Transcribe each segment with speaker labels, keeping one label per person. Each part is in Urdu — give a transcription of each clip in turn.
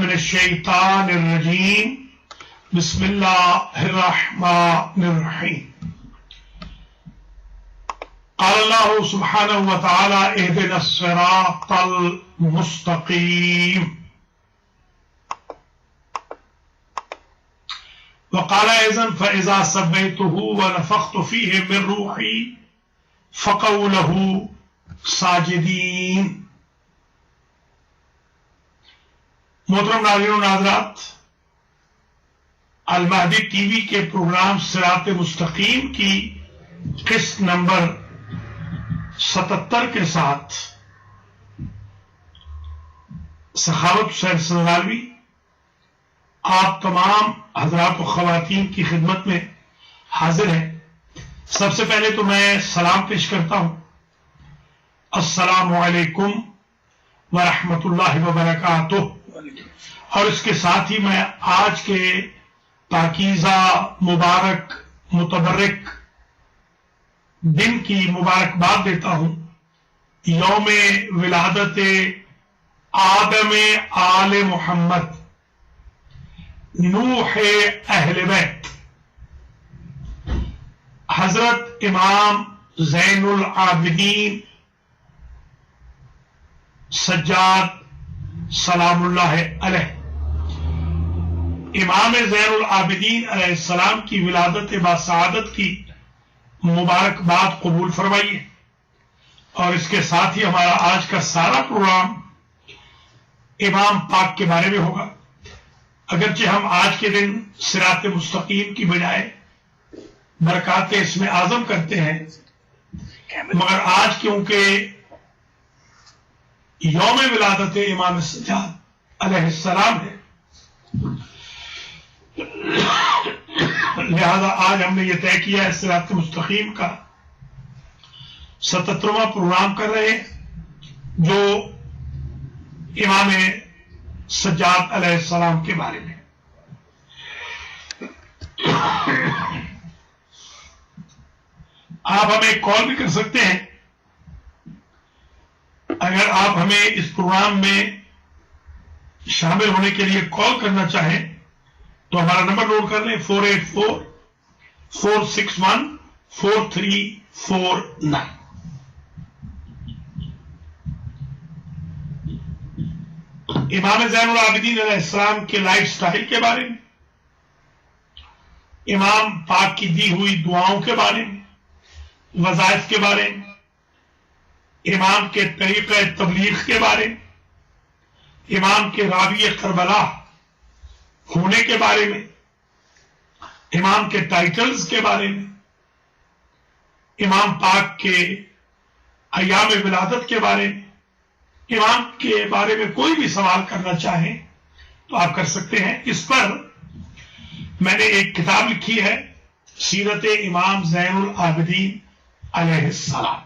Speaker 1: من الشیطان الرجیم بسم اللہ الرحمن الرحیم قال اللہ سبحانہ وتعالی اهدنا الصراط المستقیم وقال ايضا فاذا سبيته ونفخت فيه من روحي فقعوا له ساجدين. محترم ناظرین و ناظرات، المہدی ٹی وی کے پروگرام صراط مستقیم کی قسط نمبر 77 کے ساتھ سخاوت حسین سنگالوی آپ تمام حضرات و خواتین کی خدمت میں حاضر ہیں. سب سے پہلے تو میں سلام پیش کرتا ہوں. السلام علیکم ورحمۃ اللہ وبرکاتہ. اور اس کے ساتھ ہی میں آج کے پاکیزہ مبارک متبرک دن کی مبارکباد دیتا ہوں. یوم ولادت آدم آل محمد نوح اہل بیت حضرت امام زین العابدین سجاد سلام اللہ علیہ. امام زین العابدین علیہ السلام کی ولادت باسعادت کی مبارکباد قبول فرمائیے. اور اس کے ساتھ ہی ہمارا آج کا سارا پروگرام امام پاک کے بارے میں ہوگا. اگرچہ ہم آج کے دن صراط مستقیم کی بجائے برکات اسم اعظم کرتے ہیں، مگر آج کیونکہ یوم ولادت امام سجاد علیہ السلام ہے، لہذا آج ہم نے یہ طے کیا ہے صراط مستقیم کا 77واں پروگرام کر رہے ہیں جو امام سجاد علیہ السلام کے بارے میں. آپ ہمیں کال بھی کر سکتے ہیں. اگر آپ ہمیں اس پروگرام میں شامل ہونے کے لیے کال کرنا چاہیں تو ہمارا نمبر نوٹ کر لیں 484-461-4349. امام زین العابدین علیہ السلام کے لائف سٹائل کے بارے میں، امام پاک کی دی ہوئی دعاؤں کے بارے میں، وظائف کے بارے میں، امام کے طریقہ تبلیغ کے بارے میں، امام کے راوی کربلا ہونے کے بارے میں، امام کے ٹائٹلز کے بارے میں، امام پاک کے ایام ولادت کے بارے میں، امام کے بارے میں کوئی بھی سوال کرنا چاہیں تو آپ کر سکتے ہیں. اس پر میں نے ایک کتاب لکھی ہے سیرت امام زین العابدین علیہ السلام.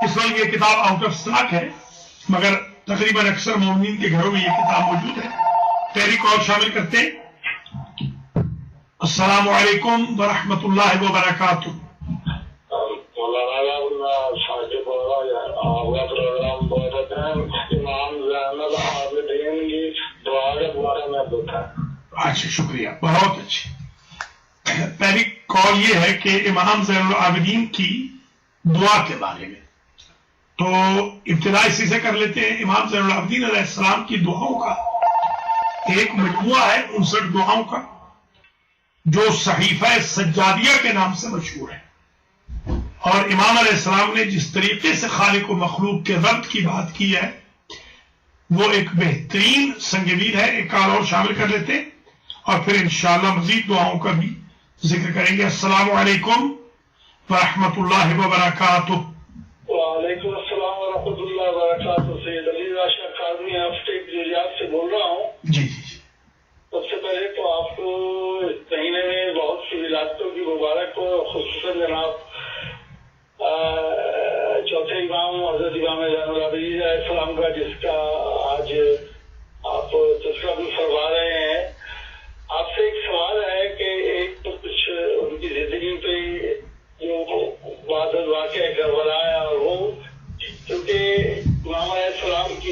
Speaker 1: اس وقت یہ کتاب آؤٹ آف سٹاک ہے، مگر تقریباً اکثر مومنین کے گھروں میں یہ کتاب موجود ہے. پہلی کال شامل کرتے ہیں. السلام علیکم ورحمۃ اللہ وبرکاتہ. اچھا، شکریہ، بہت اچھی. پہلی کال یہ ہے کہ امام زین العابدین کی دعا کے بارے میں، تو ابتدا اسی سے کر لیتے ہیں. امام زین العابدین علیہ السلام کی دعاؤں کا ایک مجموعہ ہے 59 دعاؤں کا، جو صحیفہ سجادیہ کے نام سے مشہور ہے. اور امام علیہ السلام نے جس طریقے سے خالق و مخلوق کے ربط کی بات کی ہے وہ ایک بہترین سنگمیر ہے. ایک کال اور شامل کر لیتے ہیں اور پھر انشاءاللہ مزید دعاؤں کا بھی ذکر کریں گے. السلام علیکم ورحمۃ اللہ وبرکاتہ.
Speaker 2: وعلیکم السلام ورحمۃ اللہ وبرکاتہ. سید علی راشد قاضی ریاض سے بول رہا ہوں.
Speaker 1: جی جی.
Speaker 2: سب سے پہلے تو آپ کو اس مہینے میں بہت سی ولادتوں کی مبارک ہو، خصوصاً جناب چوتھے امام حضرت امام زین العابدین علیہ السلام کا، جس کا آج آپ تذکرہ بھی فرما رہے ہیں. آپ سے ایک سوال ہے کہ ایک تو کچھ ان کی زندگی پہ جو بعض واقع کربلا ہے، اور وہ کیونکہ امام علیہ السلام کی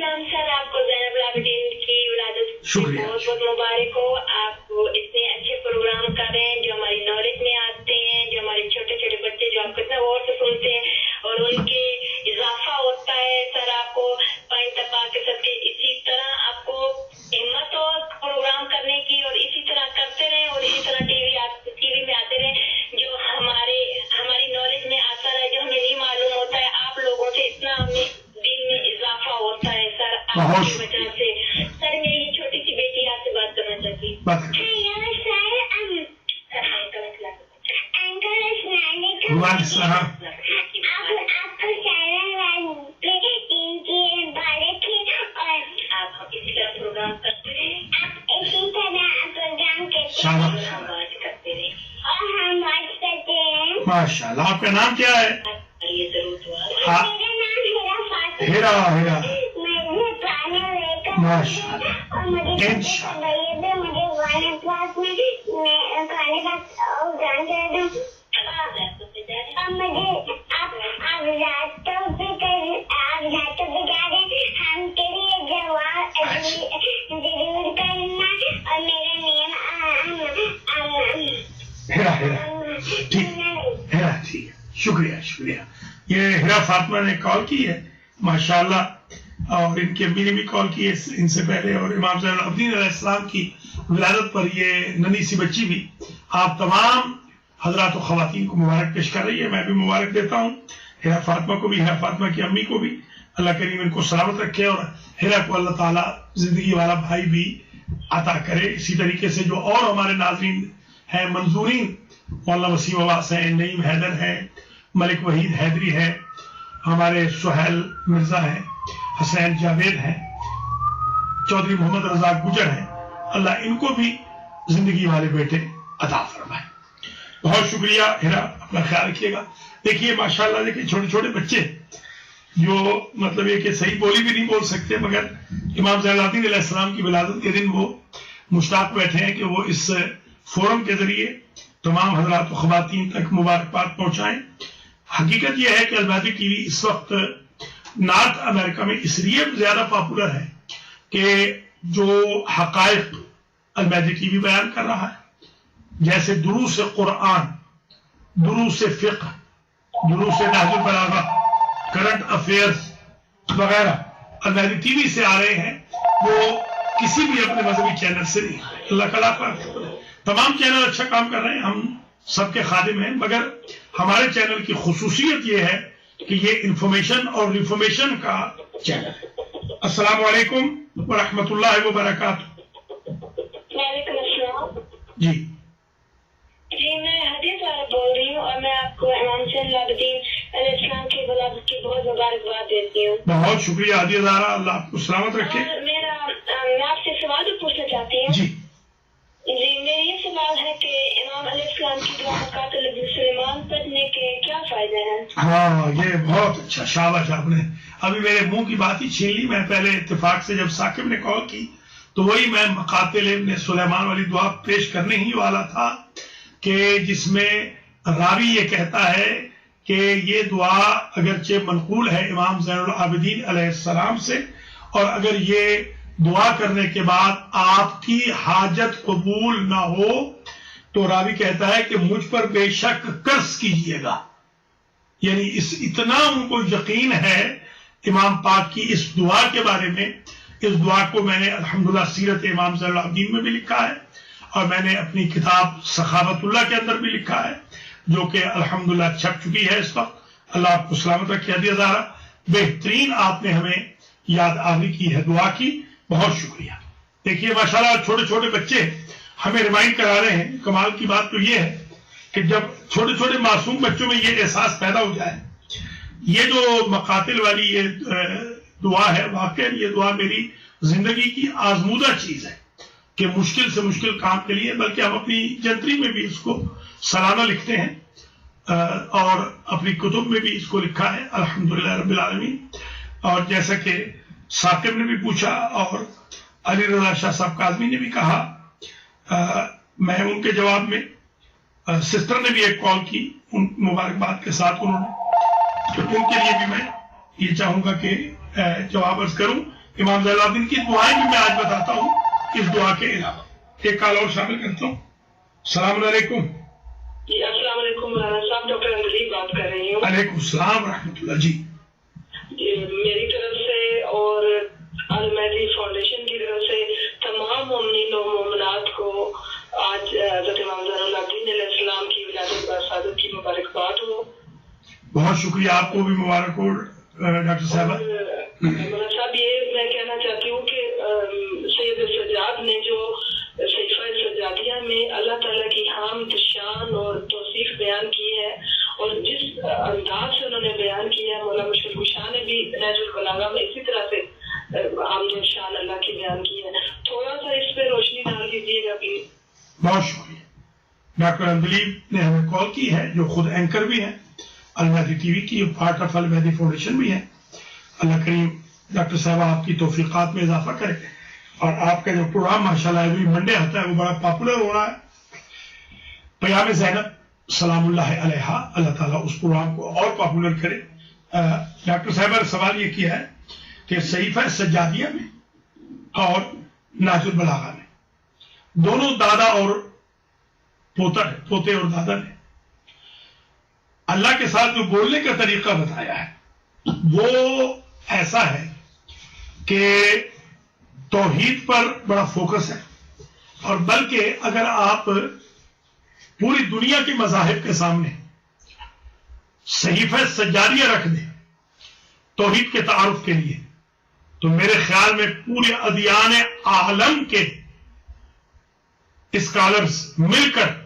Speaker 3: السلام سر، آپ کو زینب العابدین کی ولادت
Speaker 1: شکریہ.
Speaker 3: بہت بہت مبارک ہو. آپ اتنے اچھے پروگرام کر رہے ہیں جو ہماری نالج میں آتے ہیں، جو ہمارے چھوٹے چھوٹے بچے جو آپ کتنا غور سے سنتے ہیں اور ان کے اضافہ ہوتا ہے. سر آپ کو پائن تپا کے سب کے اسی طرح آپ کو ہمت ہو پروگرام کرنے کی، اور اسی طرح کرتے رہیں اور اسی طرح ٹی وی میں آتے رہیں جو ہماری نالج میں آتا رہے، جو ہمیں نہیں معلوم ہوتا ہے. آپ لوگوں سے اتنا ہمیں دین میں اضافہ ہوتا ہے سر آپ کی وجہ سے. سر میری یہ چھوٹی سی بیٹی آپ سے بات کرنا چاہتی ہے. اسی طرح پروگرام کرتے رہیں،
Speaker 1: ماشاء اللہ. آپ کا نام کیا ہے؟
Speaker 3: یہ ضرور دعا.
Speaker 1: ہیرا. ماشاء اللہ. انشاء اللہ. ٹھیک ہے. شکریہ. یہ ہیرا فاطمہ نے کال کی ہے ماشاءاللہ، اور ان کی امی نے بھی کال کی ہے ان سے پہلے، اور امام زین العابدین علیہ السلام کی ولادت پر یہ ننھی سی بچی بھی آپ تمام حضرات و خواتین کو مبارک پیش کر رہی ہے. میں بھی مبارک دیتا ہوں ہیرا فاطمہ کو بھی، ہیرا فاطمہ کی امی کو بھی. اللہ کریم ان کو سلامت رکھے اور ہیرا کو اللہ تعالیٰ زندگی والا بھائی بھی عطا کرے. اسی طریقے سے جو اور ہمارے ناظرین ہیں منظورین، مولانا وسیم عباس ہیں، نعیم حیدر ہیں، ملک وحید حیدری ہے، ہمارے سہیل مرزا ہیں، حسین جاوید ہیں، چودھری محمد رضا گجر ہیں، اللہ ان کو بھی زندگی والے بیٹے عطا فرمائے. بہت شکریہ ہیرا، اپنا خیال رکھیے گا. دیکھیے ماشاءاللہ، دیکھیے چھوٹے چھوٹے بچے جو مطلب یہ کہ صحیح بولی بھی نہیں بول سکتے، مگر امام زین العابدین علیہ السلام کی ولادت کے دن وہ مشتاق بیٹھے ہیں کہ وہ اس فورم کے ذریعے تمام حضرات و خواتین تک مبارکباد پہنچائیں. حقیقت یہ ہے کہ المہدی ٹی وی اس وقت نارتھ امریکہ میں اس لیے زیادہ پاپولر ہے کہ جو حقائق المہدی ٹی وی بیان کر رہا ہے، جیسے دروس قرآن، دروس فقہ، دروس نہج البلاغہ، کرنٹ افیئرز وغیرہ المہدی ٹی وی سے آ رہے ہیں، وہ کسی بھی اپنے مذہبی چینل سے نہیں. اللہ تعالیٰ کا تمام چینل اچھا کام کر رہے ہیں، ہم سب کے خادم ہیں، مگر ہمارے چینل کی خصوصیت یہ ہے کہ یہ انفارمیشن اور ریفارمیشن کا چینل ہے. السلام علیکم ورحمۃ اللہ وبرکاتہ.
Speaker 3: وعلیکم السلام.
Speaker 1: جی
Speaker 3: میں حدیث زہرا بول رہی ہوں، اور میں آپ کو امام زین العابدین علیہ السلام کی ولادت کی بہت مبارکباد دیتی ہوں.
Speaker 1: بہت شکریہ حدیث زہرا، اللہ آپ کو سلامت رکھے.
Speaker 3: میں آپ سے سوال بھی پوچھنا چاہتی ہوں.
Speaker 1: جی
Speaker 3: میرا یہ سوال ہے کہ امام علیہ السلام کی دعا مقاتل ابن سلیمان پڑھنے کے کیا فائدے ہیں؟
Speaker 1: ہاں، یہ بہت اچھا، شاباش. آپ نے ابھی میرے منہ کی بات ہی چھین لی. میں پہلے اتفاق سے جب ثاقب نے کال کی تو وہی میں مقاتل ابن سلیمان والی دعا پیش کرنے ہی والا تھا، کہ جس میں راوی یہ کہتا ہے کہ یہ دعا اگرچہ منقول ہے امام زین العابدین علیہ السلام سے، اور اگر یہ دعا کرنے کے بعد آپ کی حاجت قبول نہ ہو تو راوی کہتا ہے کہ مجھ پر بے شک قرض کیجئے گا. یعنی اتنا ان کو یقین ہے امام پاک کی اس دعا کے بارے میں. اس دعا کو میں نے الحمدللہ سیرت امام زین العابدین میں بھی لکھا ہے، اور میں نے اپنی کتاب سخاوت اللہ کے اندر بھی لکھا ہے، جو کہ الحمدللہ چھپ چکی ہے اس وقت. اللہ آپ کو سلامت رکھے. حدیث زہرا، بہترین آپ نے ہمیں یاد آوری کی ہے دعا کی، بہت شکریہ. دیکھیے ماشاءاللہ چھوٹے چھوٹے بچے ہمیں ریمائنڈ کرا رہے ہیں. کمال کی بات تو یہ ہے کہ جب چھوٹے چھوٹے معصوم بچوں میں یہ احساس پیدا ہو جائے، یہ جو مقاتل والی یہ دعا ہے، واقعی یہ دعا میری زندگی کی آزمودہ چیز ہے کہ مشکل سے مشکل کام کے لیے، بلکہ ہم اپنی جنتری میں بھی اس کو سالانہ لکھتے ہیں، اور اپنی کتب میں بھی اس کو لکھا ہے الحمدللہ رب العالمین. اور جیسا کہ ثاقب نے بھی پوچھا اور علی رضا شاہ صاحب کاظمی نے بھی کہا، میں ان کے جواب میں سسٹر نے بھی ایک کال کی ان مبارکباد کے ساتھ، انہوں نے، تو ان کے لیے بھی میں یہ چاہوں گا کہ جواب عرض کروں امام زین العابدین کی دعائیں بھی میں آج بتاتا ہوں اس دعا کے علاوہ. ایک کال اور شامل کرتا ہوں. السلام علیکم.
Speaker 3: جی السلام علیکم مولانا صاحب، ڈاکٹر انجلی بات کر رہی ہوں.
Speaker 1: علیکم السلام ورحمۃ اللہ. جی
Speaker 3: میری طرف سے اور المہدی فاؤنڈیشن کی طرف سے تمام مومنین و مومنات کو آج حضرت امام زین العابدین علیہ السلام کی ولادت باسعادت کی مبارکباد ہو.
Speaker 1: بہت شکریہ، آپ کو بھی مبارک ہو ڈاکٹر صاحبہ.
Speaker 3: مولانا صاحب یہ میں کہنا چاہتی ہوں کہ سید سجاد نے جو صحیفہ سجادیہ میں اللہ تعالیٰ کی حمد، شان اور توصیف بیان کی ہے اور جس انداز سے انہوں نے بیان کیا ہے، مولانا مشکل کشا نے بھی نہج البلاغہ میں اسی طرح سے حمد و شان اللہ کی بیان کی ہے. تھوڑا سا اس پہ روشنی ڈال دیجیے گا پلیز.
Speaker 1: بہت شکریہ. ڈاکٹر اندلیب نے ہمیں کال کی ہے، جو خود اینکر بھی ہیں المہدی ٹی وی کی، پارٹ آف المہدی فاؤنڈیشن بھی ہے. اللہ کریم ڈاکٹر صاحبہ آپ کی توفیقات میں اضافہ کرے، اور آپ کا جو پروگرام ماشاءاللہ ایوری منڈے آتا ہے وہ بڑا پاپولر ہو رہا ہے. پیام زینب سلام اللہ علیہا، اللہ تعالیٰ اس پروگرام کو اور پاپولر کرے. ڈاکٹر صاحبہ نے سوال یہ کیا ہے کہ صحیفہ سجادیہ میں اور نہج البلاغہ میں دونوں دادا اور پوتا ہے، پوتے اور دادا نے اللہ کے ساتھ جو بولنے کا طریقہ بتایا ہے وہ ایسا ہے کہ توحید پر بڑا فوکس ہے، اور بلکہ اگر آپ پوری دنیا کے مذاہب کے سامنے صحیفہ سجادیہ رکھ دیں توحید کے تعارف کے لیے، تو میرے خیال میں پورے ادیان عالم کے اسکالرز مل کر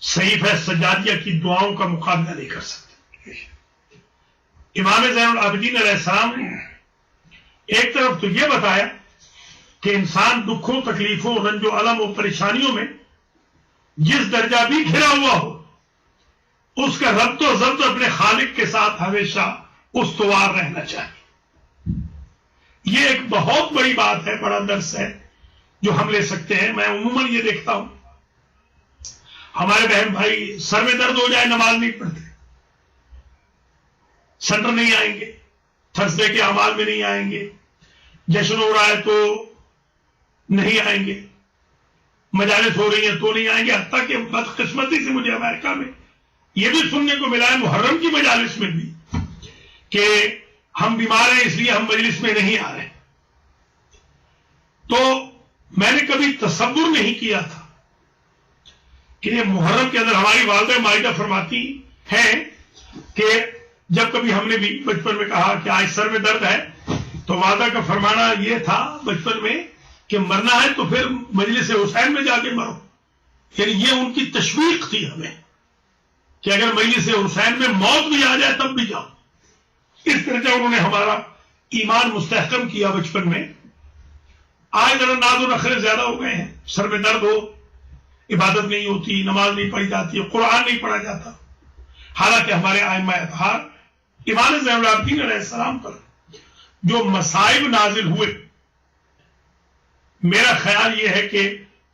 Speaker 1: صحیفہ سجادیہ کی دعاؤں کا مقابلہ نہیں کر سکتے. امام زین العابدین علیہ السلام نے ایک طرف تو یہ بتایا کہ انسان دکھوں، تکلیفوں، رنج و الم و پریشانیوں میں جس درجہ بھی گھرا ہوا ہو، اس کا ربط و ضبط اپنے خالق کے ساتھ ہمیشہ استوار رہنا چاہیے. یہ ایک بہت بڑی بات ہے، بڑا درس ہے جو ہم لے سکتے ہیں. میں عموماً یہ دیکھتا ہوں ہمارے بہن بھائی سر میں درد ہو جائے نماز نہیں پڑھتے، سنٹر نہیں آئیں گے، تھرسڈے کے اعمال میں نہیں آئیں گے، جشن ہو رہا ہے تو نہیں آئیں گے، مجالس ہو رہی ہیں تو نہیں آئیں گے. حتیٰ کہ بدقسمتی سے مجھے امریکہ میں یہ بھی سننے کو ملا ہے محرم کی مجالس میں بھی کہ ہم بیمار ہیں اس لیے ہم مجلس میں نہیں آ رہے. تو میں نے کبھی تصور نہیں کیا تھا کہ یہ محرم کے اندر ہماری والدہ مائدہ فرماتی ہیں کہ جب کبھی ہم نے بھی بچپن میں کہا کہ آج سر میں درد ہے تو والدہ کا فرمانا یہ تھا بچپن میں کہ مرنا ہے تو پھر مجلس حسین میں جا کے مرو. یعنی یہ ان کی تشویق تھی ہمیں کہ اگر مجلس حسین میں موت بھی آ جائے تب بھی جاؤ. اس طرح انہوں نے ہمارا ایمان مستحکم کیا بچپن میں. آج ذرا ناز و نخرے زیادہ ہو گئے ہیں، سر میں درد ہو، عبادت نہیں ہوتی، نماز نہیں پڑھی جاتی، قرآن نہیں پڑھا جاتا. حالانکہ ہمارے ائمہ اطہار امام زین العابدین علیہ السلام پر جو مصائب نازل ہوئے، میرا خیال یہ ہے کہ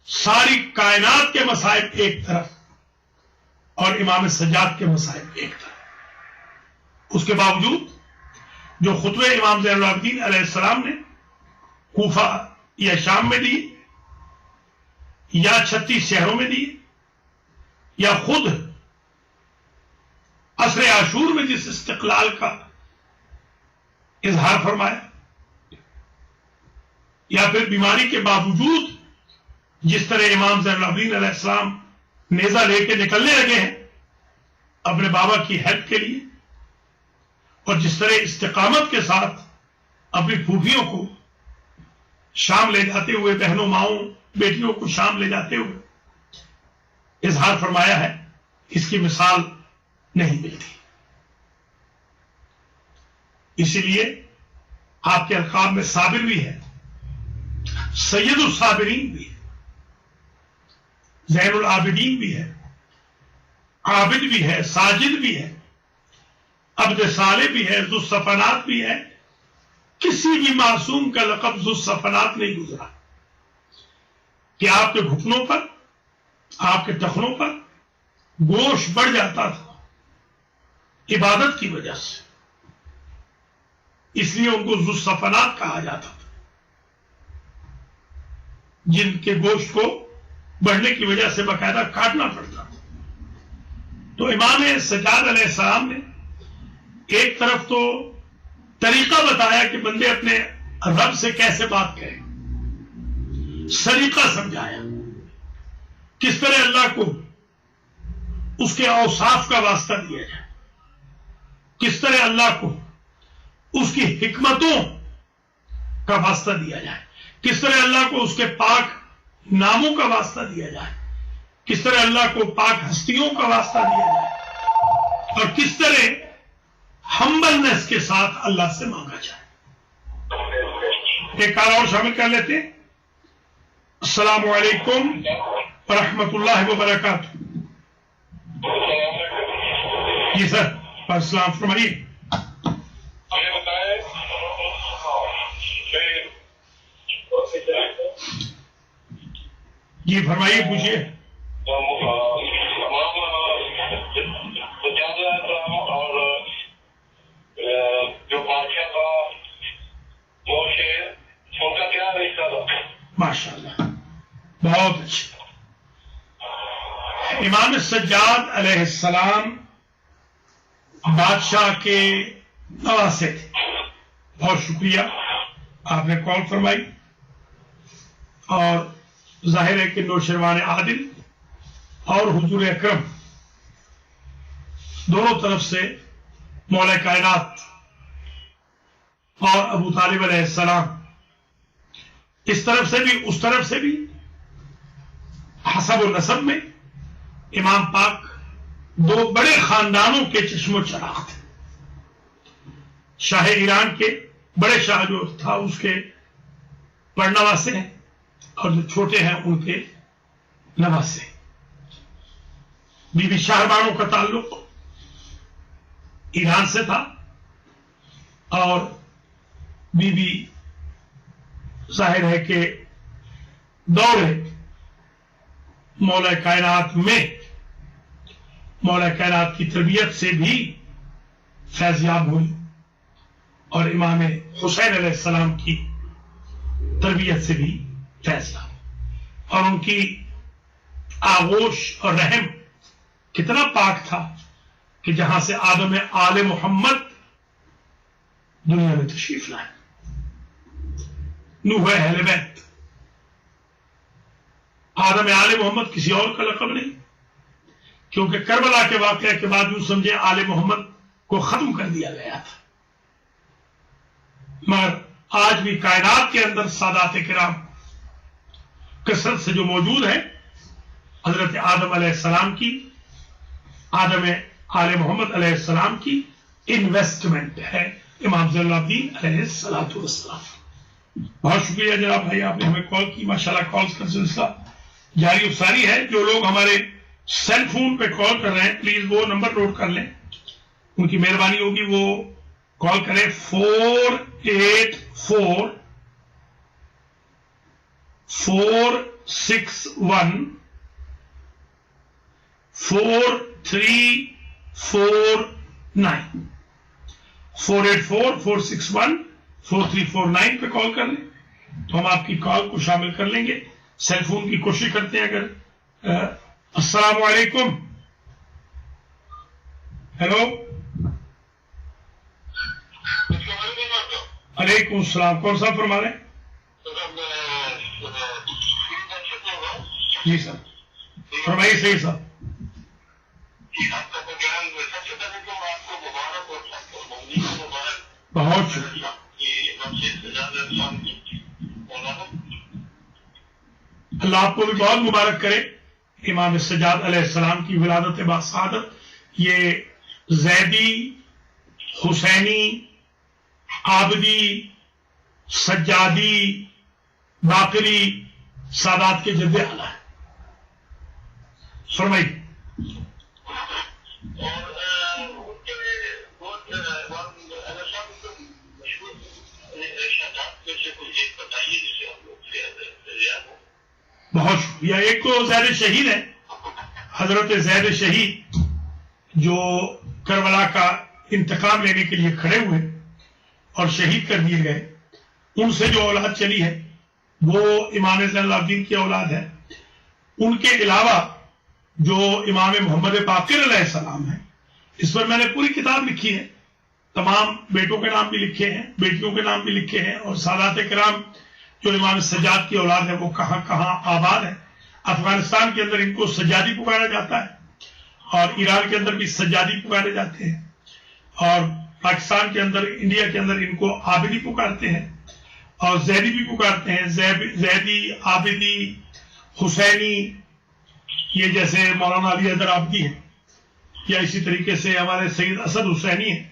Speaker 1: ساری کائنات کے مصائب ایک طرف اور امام سجاد کے مصائب ایک طرف. اس کے باوجود جو خطبے امام زین العابدین علیہ السلام نے کوفہ یا شام میں دی یا 36 شہروں میں دی یا خود عصر عاشور میں جس استقلال کا اظہار فرمایا، یا پھر بیماری کے باوجود جس طرح امام زین العابدین علیہ السلام نیزہ لے کے نکلنے لگے ہیں اپنے بابا کی ہیلپ کے لیے، اور جس طرح استقامت کے ساتھ اپنی پھوپھیوں کو شام لے جاتے ہوئے، بہنوں ماؤں بیٹیوں کو شام لے جاتے ہوئے اظہار فرمایا ہے، اس کی مثال نہیں ملتی. اسی لیے آپ کے القاب میں صابر بھی ہے، سید الصابرین بھی ہے، زین العابدین بھی ہے، عابد بھی ہے، ساجد بھی ہے، عبد صالح بھی ہے، ذو الصفنات بھی ہے. کسی بھی معصوم کا لقب ذو الصفنات نہیں گزرا کہ آپ کے گھٹنوں پر، آپ کے ٹخنوں پر گوشت بڑھ جاتا تھا عبادت کی وجہ سے. اس لیے ان کو ذوالصفنات کہا جاتا تھا، جن کے گوشت کو بڑھنے کی وجہ سے باقاعدہ کاٹنا پڑتا تھا۔ تو امام سجاد علیہ السلام نے ایک طرف تو طریقہ بتایا کہ بندے اپنے رب سے کیسے بات کریں، سلیقہ سمجھایا، کس طرح اللہ کو اس کے اوصاف کا واسطہ دیا جائے، کس طرح اللہ کو اس کی حکمتوں کا واسطہ دیا جائے، کس طرح اللہ کو اس کے پاک ناموں کا واسطہ دیا جائے، کس طرح اللہ کو پاک ہستیوں کا واسطہ دیا جائے، اور کس طرح ہمبلنس کے ساتھ اللہ سے مانگا جائے۔ ایک کال اور شامل کر لیتے ہیں۔ السلام علیکم ورحمۃ اللہ وبرکاتہ۔ جی سر، السلام فرمائیے۔ جی فرمائیے، پوچھیے۔
Speaker 2: اور جو بادشاہ تھا وہ شیر، ان کا کیا رشتہ تھا؟
Speaker 1: ماشاء اللہ، بہت اچھا۔ امام سجاد علیہ السلام بادشاہ کے نواسے تھے۔ بہت شکریہ، آپ نے کال فرمائی، اور ظاہر ہے کہ نوشروان عادل اور حضور اکرم دونوں طرف سے مولا کائنات اور ابو طالب علیہ السلام، اس طرف سے بھی اس طرف سے بھی حسب و نسب میں امام پاک دو بڑے خاندانوں کے چشم و چراغ تھے۔ شاہ ایران کے بڑے شاہ جو تھا اس کے پڑنواسے ہیں، اور جو چھوٹے ہیں ان کے نواسے۔ بی بی شاہ بانو کا تعلق ایران سے تھا، اور بی بی ظاہر ہے کہ دور مولا کائنات میں مولا کائنات کی تربیت سے بھی فیض یاب ہوئی، اور امام حسین علیہ السلام کی تربیت سے بھی فیض یاب، اور ان کی آغوش اور رحم کتنا پاک تھا کہ جہاں سے آدم آل محمد دنیا میں تشریف لائے، نوح اہل بیت۔ آدم آل محمد کسی اور کا لقب نہیں، کیونکہ کربلا کے واقعے کے بعد یوں سمجھے آل محمد کو ختم کر دیا گیا تھا، مگر آج بھی کائنات کے اندر سادات کرام کثرت سے جو موجود ہے، حضرت آدم علیہ السلام کی، آدم آل محمد علیہ السلام کی انویسٹمنٹ ہے امام زین العابدین علیہ السلام۔ بہت شکریہ جناب بھائی، آپ نے ہمیں کال کی، ماشاءاللہ کالز کا سلسلہ جاری و ساری ہے۔ جو لوگ ہمارے سیل فون پہ کال کر رہے ہیں پلیز وہ نمبر نوٹ کر لیں، ان کی مہربانی ہوگی وہ کال کریں 484 461 4349 484 461 4349 پہ کال کر لیں تو ہم آپ کی کال کو شامل کر لیں گے۔ سیل فون کی کوشش کرتے ہیں اگر السلام علیکم، ہیلو، علیکم السلام، کون صاحب فرما رہے ہیں؟ جی سر فرمائیے۔ صحیح صاحب، بہت شکریہ، اللہ آپ کو بھی بہت مبارک کرے۔ امام سجاد علیہ السلام کی ولادت باسعادت، یہ زیدی، حسینی، عابدی، سجادی، باقری سادات کے جد اعلیٰ ہے۔ فرمائیے۔ بہت شکریہ۔ ایک تو زید شہید ہے، حضرت زید شہید جو کربلا کا انتقام لینے کے لیے کھڑے ہوئے، اور شہید کر دیے گئے، ان سے جو اولاد چلی ہے وہ امام زین العابدین کی اولاد ہے۔ ان کے علاوہ جو امام محمد باقر علیہ السلام ہے، اس پر میں نے پوری کتاب لکھی ہے، تمام بیٹوں کے نام بھی لکھے ہیں، بیٹیوں کے نام بھی لکھے ہیں، اور سادات کرام جو امام سجاد کی اولاد ہے وہ کہاں کہاں آباد ہے۔ افغانستان کے اندر ان کو سجادی پکارا جاتا ہے، اور ایران کے اندر بھی سجادی پکارے جاتے ہیں، اور پاکستان کے اندر، انڈیا کے اندر ان کو عابدی پکارتے ہیں، اور زیدی بھی پکارتے ہیں، زیدی، عابدی، حسینی، یہ جیسے مولانا علی حیدر عابدی ہیں، یا اسی طریقے سے ہمارے سید اسد حسینی ہیں،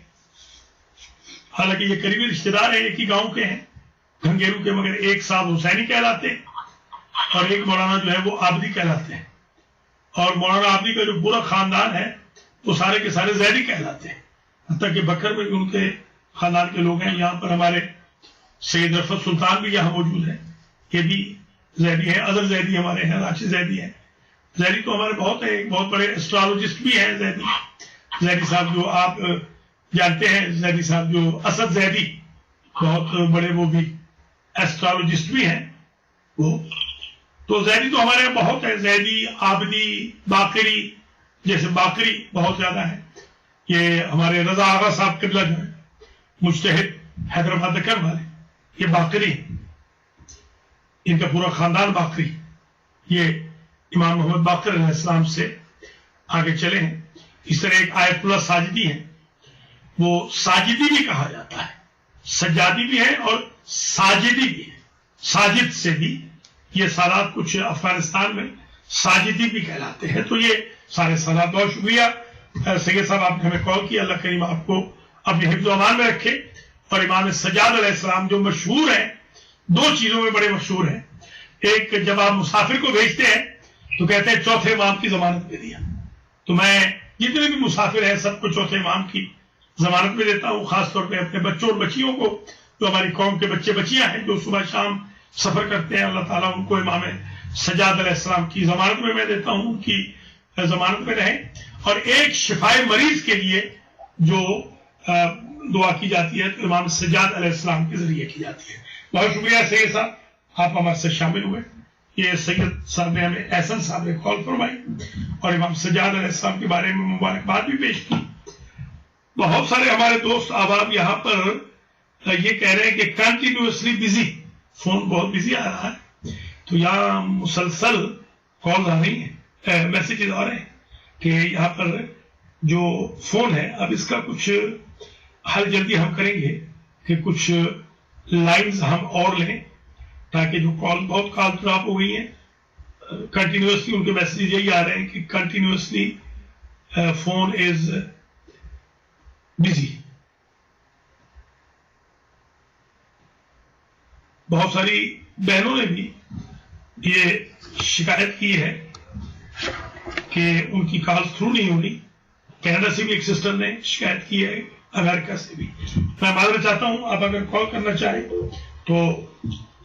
Speaker 1: حالانکہ یہ قریبی رشتہ دار ہیں، ایک ہی گاؤں کے ہیں گھنگیرو کے، مگر ایک صاحب حسینی کہلاتے ہیں اور ایک مولانا جو ہے وہ عابدی کہلاتے ہیں، اور مولانا عابدی کا جو پورا خاندان ہے وہ سارے کے سارے زیدی کہلاتے ہیں، حتیٰ کہ بکر میں بھی ان کے خاندان کے لوگ ہیں۔ یہاں پر ہمارے سید رفعت سلطان بھی یہاں موجود ہیں، یہ بھی زیدی ہیں، اظہر زیدی ہمارے ہیں، راشد زیدی ہیں۔ زیدی تو ہمارے بہت ہیں، ایک بہت بڑے ایسٹرالوجسٹ بھی ہیں زیدی صاحب جو آپ جانتے ہیں، زیدی صاحب جو اسد زیدی، بہت بڑے وہ بھی ایسٹرالوجسٹ بھی ہیں وہ۔ تو زیدی تو ہمارے یہاں بہت ہے، زیدی، عابدی، باقری، جیسے باقری بہت زیادہ ہے۔ یہ ہمارے رضا آغا صاحب قبلہ جو ہے مجتہد حیدرآباد دکن والے، یہ باقری، ان کا پورا خاندان باقری، یہ امام محمد باقر علیہ السلام سے آگے چلے ہیں۔ اس طرح ایک آیت اللہ ساجدی ہے، وہ ساجدی بھی کہا جاتا ہے، سجادی بھی ہے اور ساجدی بھی ہے، ساجد سے بھی، یہ سادات کچھ افغانستان میں ساجدی بھی کہلاتے ہیں۔ تو یہ سارے سادات، بہت شکریہ سید صاحب، آپ نے ہمیں کال کیا، اللہ کریم آپ کو اپنے حفظ و امان میں رکھے۔ اور امام سجاد علیہ السلام جو مشہور ہیں، دو چیزوں میں بڑے مشہور ہیں، ایک جب آپ مسافر کو بھیجتے ہیں تو کہتے ہیں چوتھے امام کی ضمانت میں دیا، تو میں جتنے بھی مسافر ہیں سب کو چوتھے امام کی ضمانت میں دیتا ہوں، خاص طور پہ اپنے بچوں اور بچیوں کو، جو ہماری قوم کے بچے بچیاں ہیں جو صبح شام سفر کرتے ہیں، اللہ تعالیٰ ان کو امام سجاد علیہ السلام کی ضمانت میں دیتا ہوں، ان کی ضمانت میں رہیں۔ اور ایک شفائے مریض کے لیے جو دعا کی جاتی ہے تو امام سجاد علیہ السلام کے ذریعے کی جاتی ہے۔ بہت شکریہ سید صاحب، آپ ہمارے سے شامل ہوئے۔ یہ سید صاحب نے ہمیں، احسن صاحب نے کال فرمائی اور امام سجاد علیہ السلام کے بارے میں مبارکباد بھی پیش کی۔ بہت سارے ہمارے دوست احباب یہاں پر یہ کہہ رہے ہیں کہ کنٹینیوسلی بزی، فون بہت بزی آ رہا ہے، تو یہاں مسلسل کال آ رہی ہیں، میسیجز آ رہے ہیں کہ یہاں پر جو فون ہے اب اس کا کچھ حل جلدی ہم کریں گے کہ کچھ لائنز ہم اور لیں، تاکہ جو کال، بہت کال ڈراپ ہو گئی ہیں، کنٹینیوسلی ان کے میسیج یہی آ رہے ہیں کہ کنٹینیوسلی فون از بزی۔ بہت ساری بہنوں نے بھی یہ شکایت کی ہے کہ ان کی کال تھرو نہیں ہو رہی۔ کینیڈا سے بھی ایک سسٹر نے شکایت کی ہے، امریکہ سے بھی۔ میں معذرت چاہتا ہوں، آپ اگر کال کرنا چاہیں تو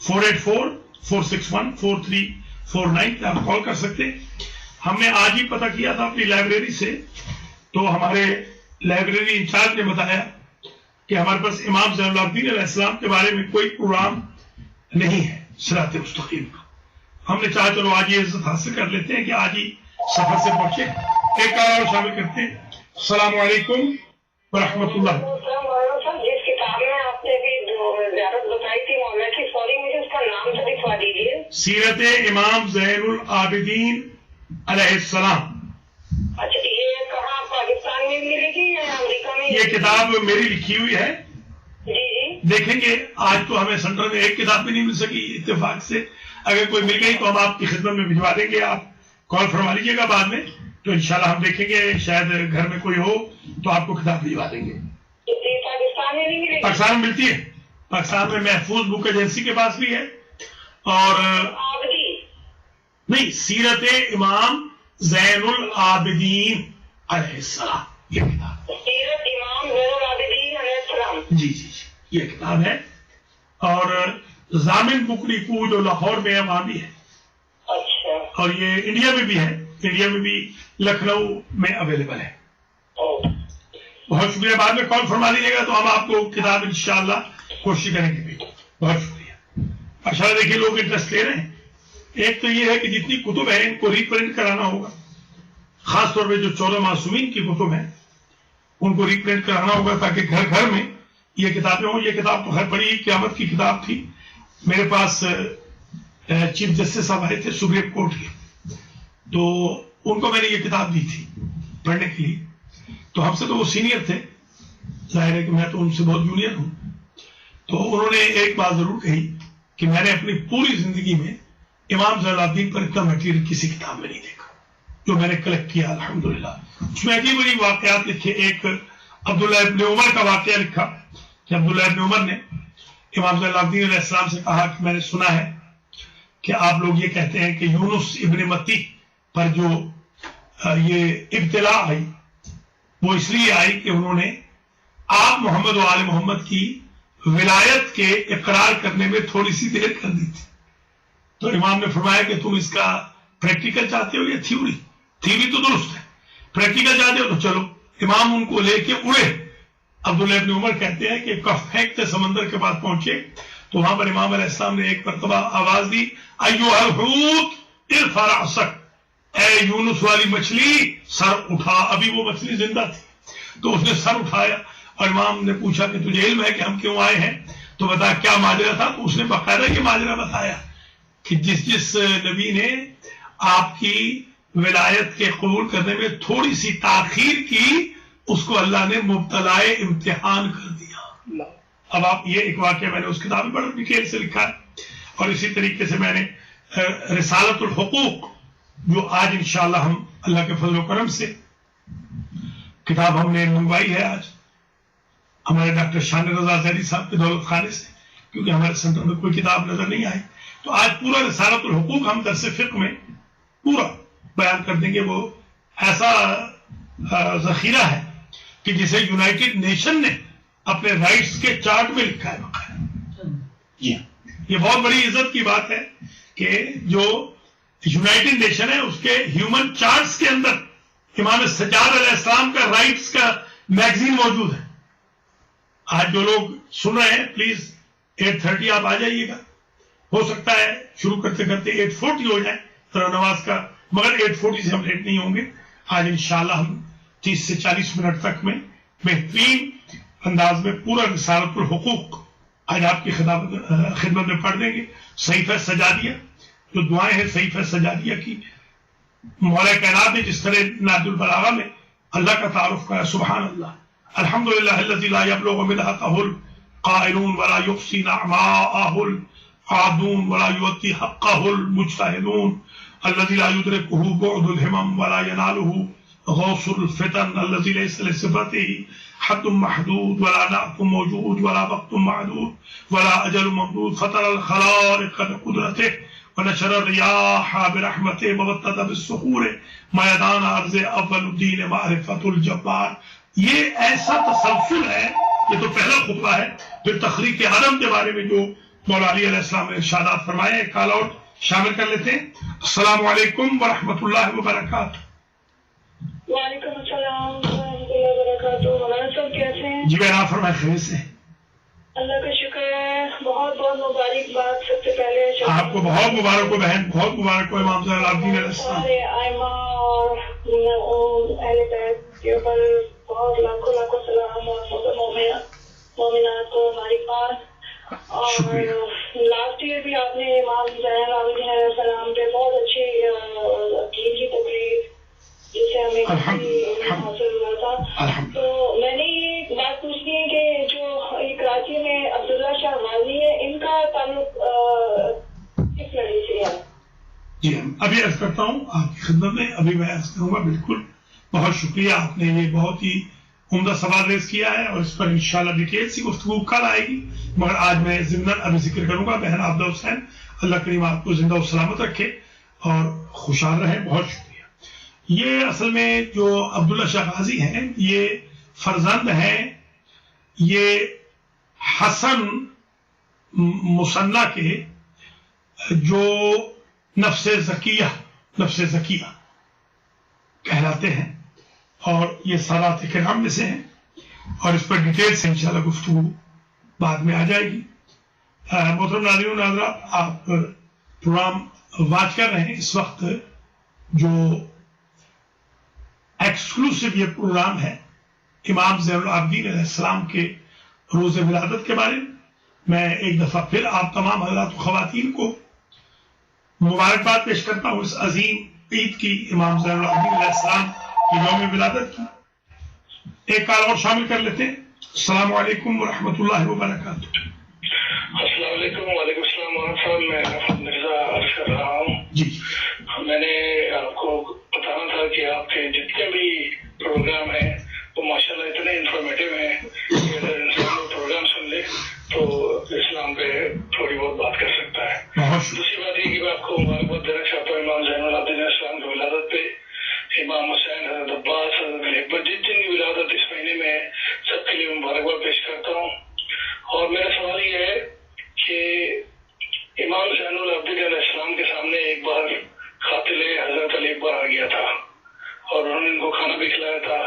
Speaker 1: 484-461-4349 پہ آپ کال کر سکتے ہیں۔ ہم نے آج ہی پتہ کیا تھا اپنی لائبریری سے، تو ہمارے لائبریری انچارج نے بتایا کہ ہمارے پاس امام زین العابدین علیہ السلام کے بارے میں کوئی پروگرام نہیں ہے صراط مستقیم کا۔ ہم نے چاہا چلو آج یہ عزت حاصل کر لیتے ہیں کہ آج ہی سفر سے پہنچے۔ ایک کال اور شامل کرتے ہیں۔ السلام علیکم ورحمۃ اللہ۔
Speaker 3: جس کتاب میں آپ نے بھی زیارت بتائی تھی مولانا کی، سوری مجھے اس کا نام تو دکھوا دیجیے۔
Speaker 1: سیرت امام زین العابدین علیہ السلام۔
Speaker 3: اچھا، یہ کہاں پاکستان میں ملے گی یا امریکہ میں؟
Speaker 1: یہ کتاب میری لکھی ہوئی ہے،
Speaker 3: جی جی
Speaker 1: دیکھیں گے۔ آج تو ہمیں سینٹر میں ایک کتاب بھی نہیں مل سکی اتفاق سے، اگر کوئی مل گئی تو ہم آپ کی خدمت میں بھجوا دیں گے، آپ کال فرما لیجیے گا بعد میں، تو انشاءاللہ ہم دیکھیں گے، شاید گھر میں کوئی ہو تو آپ کو کتاب بھجوا دیں گے۔
Speaker 3: پاکستان میں نہیں ملے گی؟
Speaker 1: پاکستان میں ملتی ہے، پاکستان میں محفوظ بک ایجنسی کے پاس بھی ہے، اور نہیں، سیرت امام زین العابدین علیہ السلام، یہ کتاب،
Speaker 3: سیرت امام زین العابدین علیہ السلام،
Speaker 1: جی جی جی، یہ کتاب ہے، اور ضامن بک ریکو جو لاہور میں ہے وہاں بھی ہے،
Speaker 3: اچھا،
Speaker 1: اور یہ انڈیا میں بھی ہے، انڈیا میں بھی لکھنؤ میں اویلیبل ہے۔ بہت شکریہ. بعد میں کال فرما دیجیے گا تو ہم آپ کو کتاب انشاءاللہ کوشش کریں گے. بہت شکریہ. ماشاءاللہ دیکھیے لوگ انٹرسٹ لے رہے ہیں. ایک تو یہ ہے کہ جتنی کتب ہیں ان کو ریپرنٹ کرانا ہوگا، خاص طور پہ جو 14 معصومین کی کتب ہیں ان کو ریپرنٹ کرانا ہوگا تاکہ گھر گھر میں یہ کتابیں ہوں. یہ کتاب تو خیر بڑی قیامت کی کتاب تھی. میرے پاس چیف جسٹس صاحب آئے تھے سپریم کورٹ کے، تو ان کو میں نے یہ کتاب دی تھی پڑھنے کے لیے. تو ہم سے تو وہ سینئر تھے، ظاہر ہے کہ میں تو ان سے بہت جونیئر ہوں. تو انہوں نے ایک بات ضرور کہی کہ میں نے اپنی پوری زندگی میں امام زین العابدین پر اتنا میٹیریل کسی کتاب میں نہیں دیکھا جو میں نے کلیکٹ کیا. الحمدللہ اس میں عجیب عجیب واقعات لکھے. ایک عبداللہ ابن عمر کا واقعہ لکھا کہ عبداللہ ابن عمر نے امام زین العابدین علیہ السلام سے کہا کہ میں نے سنا ہے کہ آپ لوگ یہ کہتے ہیں کہ یونس ابن متی پر جو یہ ابتلا آئی وہ اس لیے آئی کہ انہوں نے آپ محمد و آل محمد کی ولایت کے اقرار کرنے میں تھوڑی سی دیر کر دی تھی. تو امام نے فرمایا کہ تم اس کا پریکٹیکل چاہتے ہو یا تھیوری؟ تھیوری تو درست ہے، پریکٹیکل چاہتے ہو تو چلو. امام ان کو لے کے اڑے. عبداللہ ابن عمر کہتے ہیں کہ کف پھینکتے سمندر کے پاس پہنچے تو وہاں پر امام علیہ السلام نے ایک مرتبہ آواز دی، ایھا الحوت ارفع رأسک، اے یونس والی مچھلی سر اٹھا. ابھی وہ مچھلی زندہ تھی تو اس نے سر اٹھایا اور امام نے پوچھا کہ تجھے علم ہے کہ ہم کیوں آئے ہیں؟ تو بتا کیا ماجرا تھا. تو اس نے باقاعدہ یہ ماجرا بتایا کہ جس نبی نے آپ کی ولایت کے قبول کرنے میں تھوڑی سی تاخیر کی اس کو اللہ نے مبتلا امتحان کر دیا. اب آپ یہ ایک واقعہ میں نے اس کتاب میں بڑا ڈیٹیل سے لکھا ہے. اور اسی طریقے سے میں نے رسالت الحقوق جو آج انشاءاللہ ہم اللہ کے فضل و کرم سے کتاب ہم نے منگوائی ہے آج ہمارے ڈاکٹر شان رضا زیدی صاحب کے دولت خانے سے، کیونکہ ہمارے سینٹر میں کوئی کتاب نظر نہیں آئی. تو آج پورا رسالت الحقوق ہم درس فقہ میں پورا بیان کر دیں گے. وہ ایسا ذخیرہ ہے کہ جسے یونائٹڈ نیشن نے اپنے رائٹس کے چارٹ میں لکھا ہے باقاعدہ. جی یہ بہت بڑی عزت کی بات ہے کہ جو یونائٹڈ نیشن ہے اس کے ہیومن چارٹس کے اندر امام سجاد علیہ السلام کا رائٹس کا میگزین موجود ہے. آج جو لوگ سن رہے ہیں پلیز 8:30 آپ آ جائیے گا. ہو سکتا ہے شروع کرتے کرتے 8:40 ہو جائے ترا نواز کا، مگر 8:40 سے ہم لیٹ نہیں ہوں گے. آج انشاءاللہ ہم 30 سے 40 منٹ تک میں بہترین انداز میں پورا رسالت الحقوق آج آپ کی خدمت میں پڑھ دیں گے. صحیفہ سجادیہ جو دعائیں ہیں صحیفہ سجادیہ کی، مولا کائنات نے جس طرح نہج البلاغہ میں اللہ کا تعارف کرا. سبحان اللہ، الحمدللہ الذی لا یبلغ مدحہ القائلون ولا یحصی نعماءہ العادون ولا یؤتی حقہ المجتہدون الذی لا یدرکہ بعد الہمم ولا ینالہ غوث الفتن الذي ليس لصفته حد محدود ولا نعت موجود ولا وقت معدود ولا أجل ممدود فطر الخلائق بقدرته ونشر الرياح برحمته وبطد بالصخور میدان عرض اول الدین معرفت الجبار. یہ ایسا تسلسل ہے، یہ تو پہلا خطبہ ہے. پھر تخلیق عدم کے بارے میں جو مولا علی علیہ السلام نے ارشادات فرمائے ہیں کال آؤٹ شامل کر لیتے ہیں. السلام علیکم ورحمۃ اللہ وبرکاتہ.
Speaker 3: وعلیکم السلام ورحمۃ اللہ وبرکاتہ. مولانا صاحب کیسے ہیں؟
Speaker 1: جی میں آپ فرمائے خیر سے.
Speaker 3: اللہ کا شکر ہے. بہت بہت مبارکباد. سب سے پہلے
Speaker 1: آپ کو بہت مبارک ہو بہن، بہت مبارک ہو امام زین العابدین علیہ السلام.
Speaker 3: سارے ائمہ اور اہل بیت کے اوپر بہت لاکھوں لاکھوں سلام اور مومنات کو مبارکباد. اور لاسٹ ایئر بھی آپ نے امام زین العابدین علیہ السلام پہ بہت اچھی دین کی تقریر جسے ہمیں حاصل ہوا تھا. تو میں نے یہ بات پوچھنی ہے کہ جو کراچی میں عبداللہ شاہ غازی ہے ان کا تعلق کس لڑی سے ہے؟
Speaker 1: جی ابھی عرض کرتا ہوں آپ کی خدمت میں. ابھی میں عرض کروں گا. بالکل بہت شکریہ، آپ نے یہ بہت ہی عمدہ سوال ریز کیا ہے اور اس پر انشاءاللہ ڈیٹیل سی گفتگو کل آئے گی، مگر آج میں ضمن ابھی ذکر کروں گا. بہن عابدہ حسین، اللہ کریم آپ کو زندہ و سلامت رکھے اور خوشحال رہے. بہت شکریہ. یہ اصل میں جو عبداللہ شاہ غازی ہیں یہ فرزند ہیں یہ حسن مصنع کے جو نفس زکیہ کہلاتے ہیں اور یہ سادات کرام میں سے ہیں. اور اس پر ڈیٹیل سے انشاءاللہ گفتگو بعد میں آ جائے گی. محترم ناظرین و ناظرات، آپ پروگرام واچ کر رہے ہیں. اس وقت جو ایکسکلوسیو یہ پروگرام ہے امام زین العابدین علیہ السلام کے روز ولادت کے بارے میں ایک دفعہ پھر آپ تمام حضرات و خواتین کو مبارکباد پیش کرتا ہوں اس عظیم عید کی، امام زین العابدین علیہ السلام کی یوم ولادت کی. ایک کال اور شامل کر لیتے ہیں. السلام علیکم ورحمۃ اللہ وبرکاتہ.
Speaker 2: السلام علیکم. وعلیکم السلام ورحمۃ اللہ. میں رفعت مرزا عرض کر رہا ہوں.
Speaker 1: جی،
Speaker 2: میں نے آپ کو بتانا تھا کہ آپ کے جتنے بھی پروگرام ہیں وہ ماشاءاللہ اتنے انفارمیٹیو ہیں کہ اگر انسان وہ پروگرام سن لے تو اسلام پہ تھوڑی بہت بات کر سکتا ہے. دوسری بات یہ کہ میں آپ کو مبارکباد دینا چاہتا ہوں امام زین العابدین علیہ السلام کی ولادت پہ. امام حسین، حضرت عباس، حضرت علی اکبر، جن کی ولادت اس مہینے میں ہے سب کے لیے مبارکباد پیش کرتا ہوں. اور میرا سوال یہ ہے کہ امام زین العابدین علیہ السلام کے سامنے ایک بار قاتل حضرت علی اکبر آ گیا تھا اور انہوں نے ان کو کھانا بھی کھلایا تھا،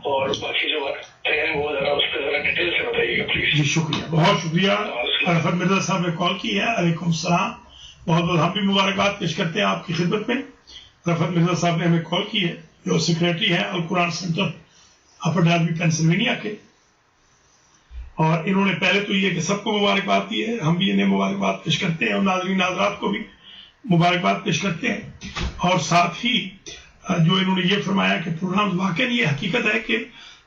Speaker 2: اور باقی جو باتیں ہیں وہ ذرا اس پہ ذرا ڈیٹیل سے بتائیے گا پلیز.
Speaker 1: جی شکریہ، بہت شکریہ. رفعت مرزا صاحب نے کال کی ہے. علیکم السلام. بہت بہت ہم بھی مبارکباد پیش کرتے ہیں آپ کی خدمت میں. رفعت مرزا صاحب نے ہمیں کال کی ہے جو سیکریٹری ہیں القرآن سینٹر اپر ڈالبی پینسلوینیا کے، اور انہوں نے پہلے تو یہ کہ سب کو مبارکباد دی ہے، ہم بھی انہیں مبارکباد پیش کرتے ہیں اور ناظرین ناظرات کو بھی مبارکباد پیش کرتے ہیں. اور ساتھ ہی جو انہوں نے یہ فرمایا کہ پروگرام واقعی یہ حقیقت ہے کہ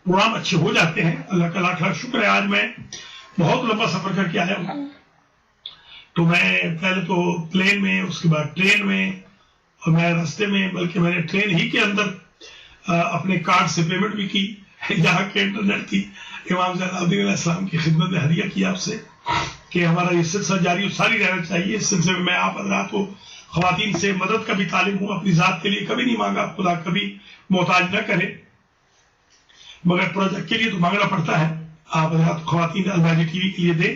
Speaker 1: پروگرام اچھے ہو جاتے ہیں. اللہ کا لاکھ لاکھ شکر ہے. آج میں بہت لمبا سفر کر کے آیا ہوں، تو میں پہلے تو پلین میں، اس کے بعد ٹرین میں، اور میں راستے میں، بلکہ میں نے ٹرین ہی کے اندر اپنے کارڈ سے پیمنٹ بھی کی. یہاں کے انٹرنیٹ کی امام زین العابدین علیہ السلام کی خدمت میں ہدیہ کیا آپ سے کہ ہمارا یہ سلسلہ جاری و ساری رہنا چاہیے. اس سلسلے میں آپ حضرات کو خواتین سے مدد کا بھی طالب ہوں. اپنی ذات کے لیے کبھی نہیں مانگا، خدا کبھی محتاج نہ کرے، مگر پروجیکٹ کے لیے تو مانگنا پڑتا ہے. آپ حضرات خواتین البیدی ٹی وی کے لیے دیں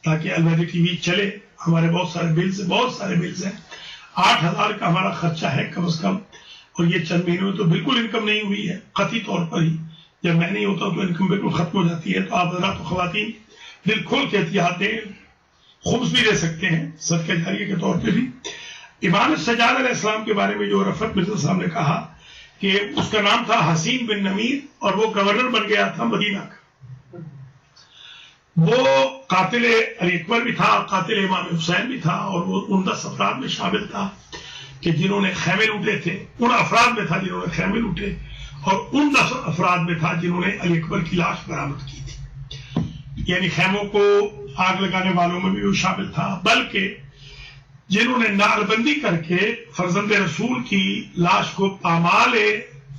Speaker 1: تاکہ البیدی ٹی وی چلے. ہمارے بہت سارے بلز ہیں. 8,000 کا ہمارا خرچہ ہے کم از کم، اور یہ چند مہینوں میں تو بالکل انکم نہیں ہوئی ہے. قطعی طور پر ہی جب میں نہیں ہوتا تو انکم بالکل ختم ہو جاتی ہے. تو آپ حضرات خواتین دل کھول کے احتیاط دیں. خبز بھی دے سکتے ہیں صدقہ جاریہ کے طور پہ بھی. امام سجاد علیہ السلام کے بارے میں جو رفعت مرزا صاحب نے کہا کہ اس کا نام تھا حسین بن نمیر اور وہ گورنر بن گیا تھا مدینہ کا. وہ قاتل علی اکبر بھی تھا، قاتل امام حسین بھی تھا، اور وہ ان 10 افراد میں شامل تھا کہ جنہوں نے خیمے لوٹے تھے. ان افراد میں تھا جنہوں نے خیمے لوٹے، اور ان 10 افراد میں تھا جنہوں نے علی اکبر کی لاش برآمد کی تھی. یعنی خیموں کو آگ لگانے والوں میں بھی وہ شامل تھا، بلکہ جنہوں نے نعل بندی کر کے فرزند رسول کی لاش کو پامال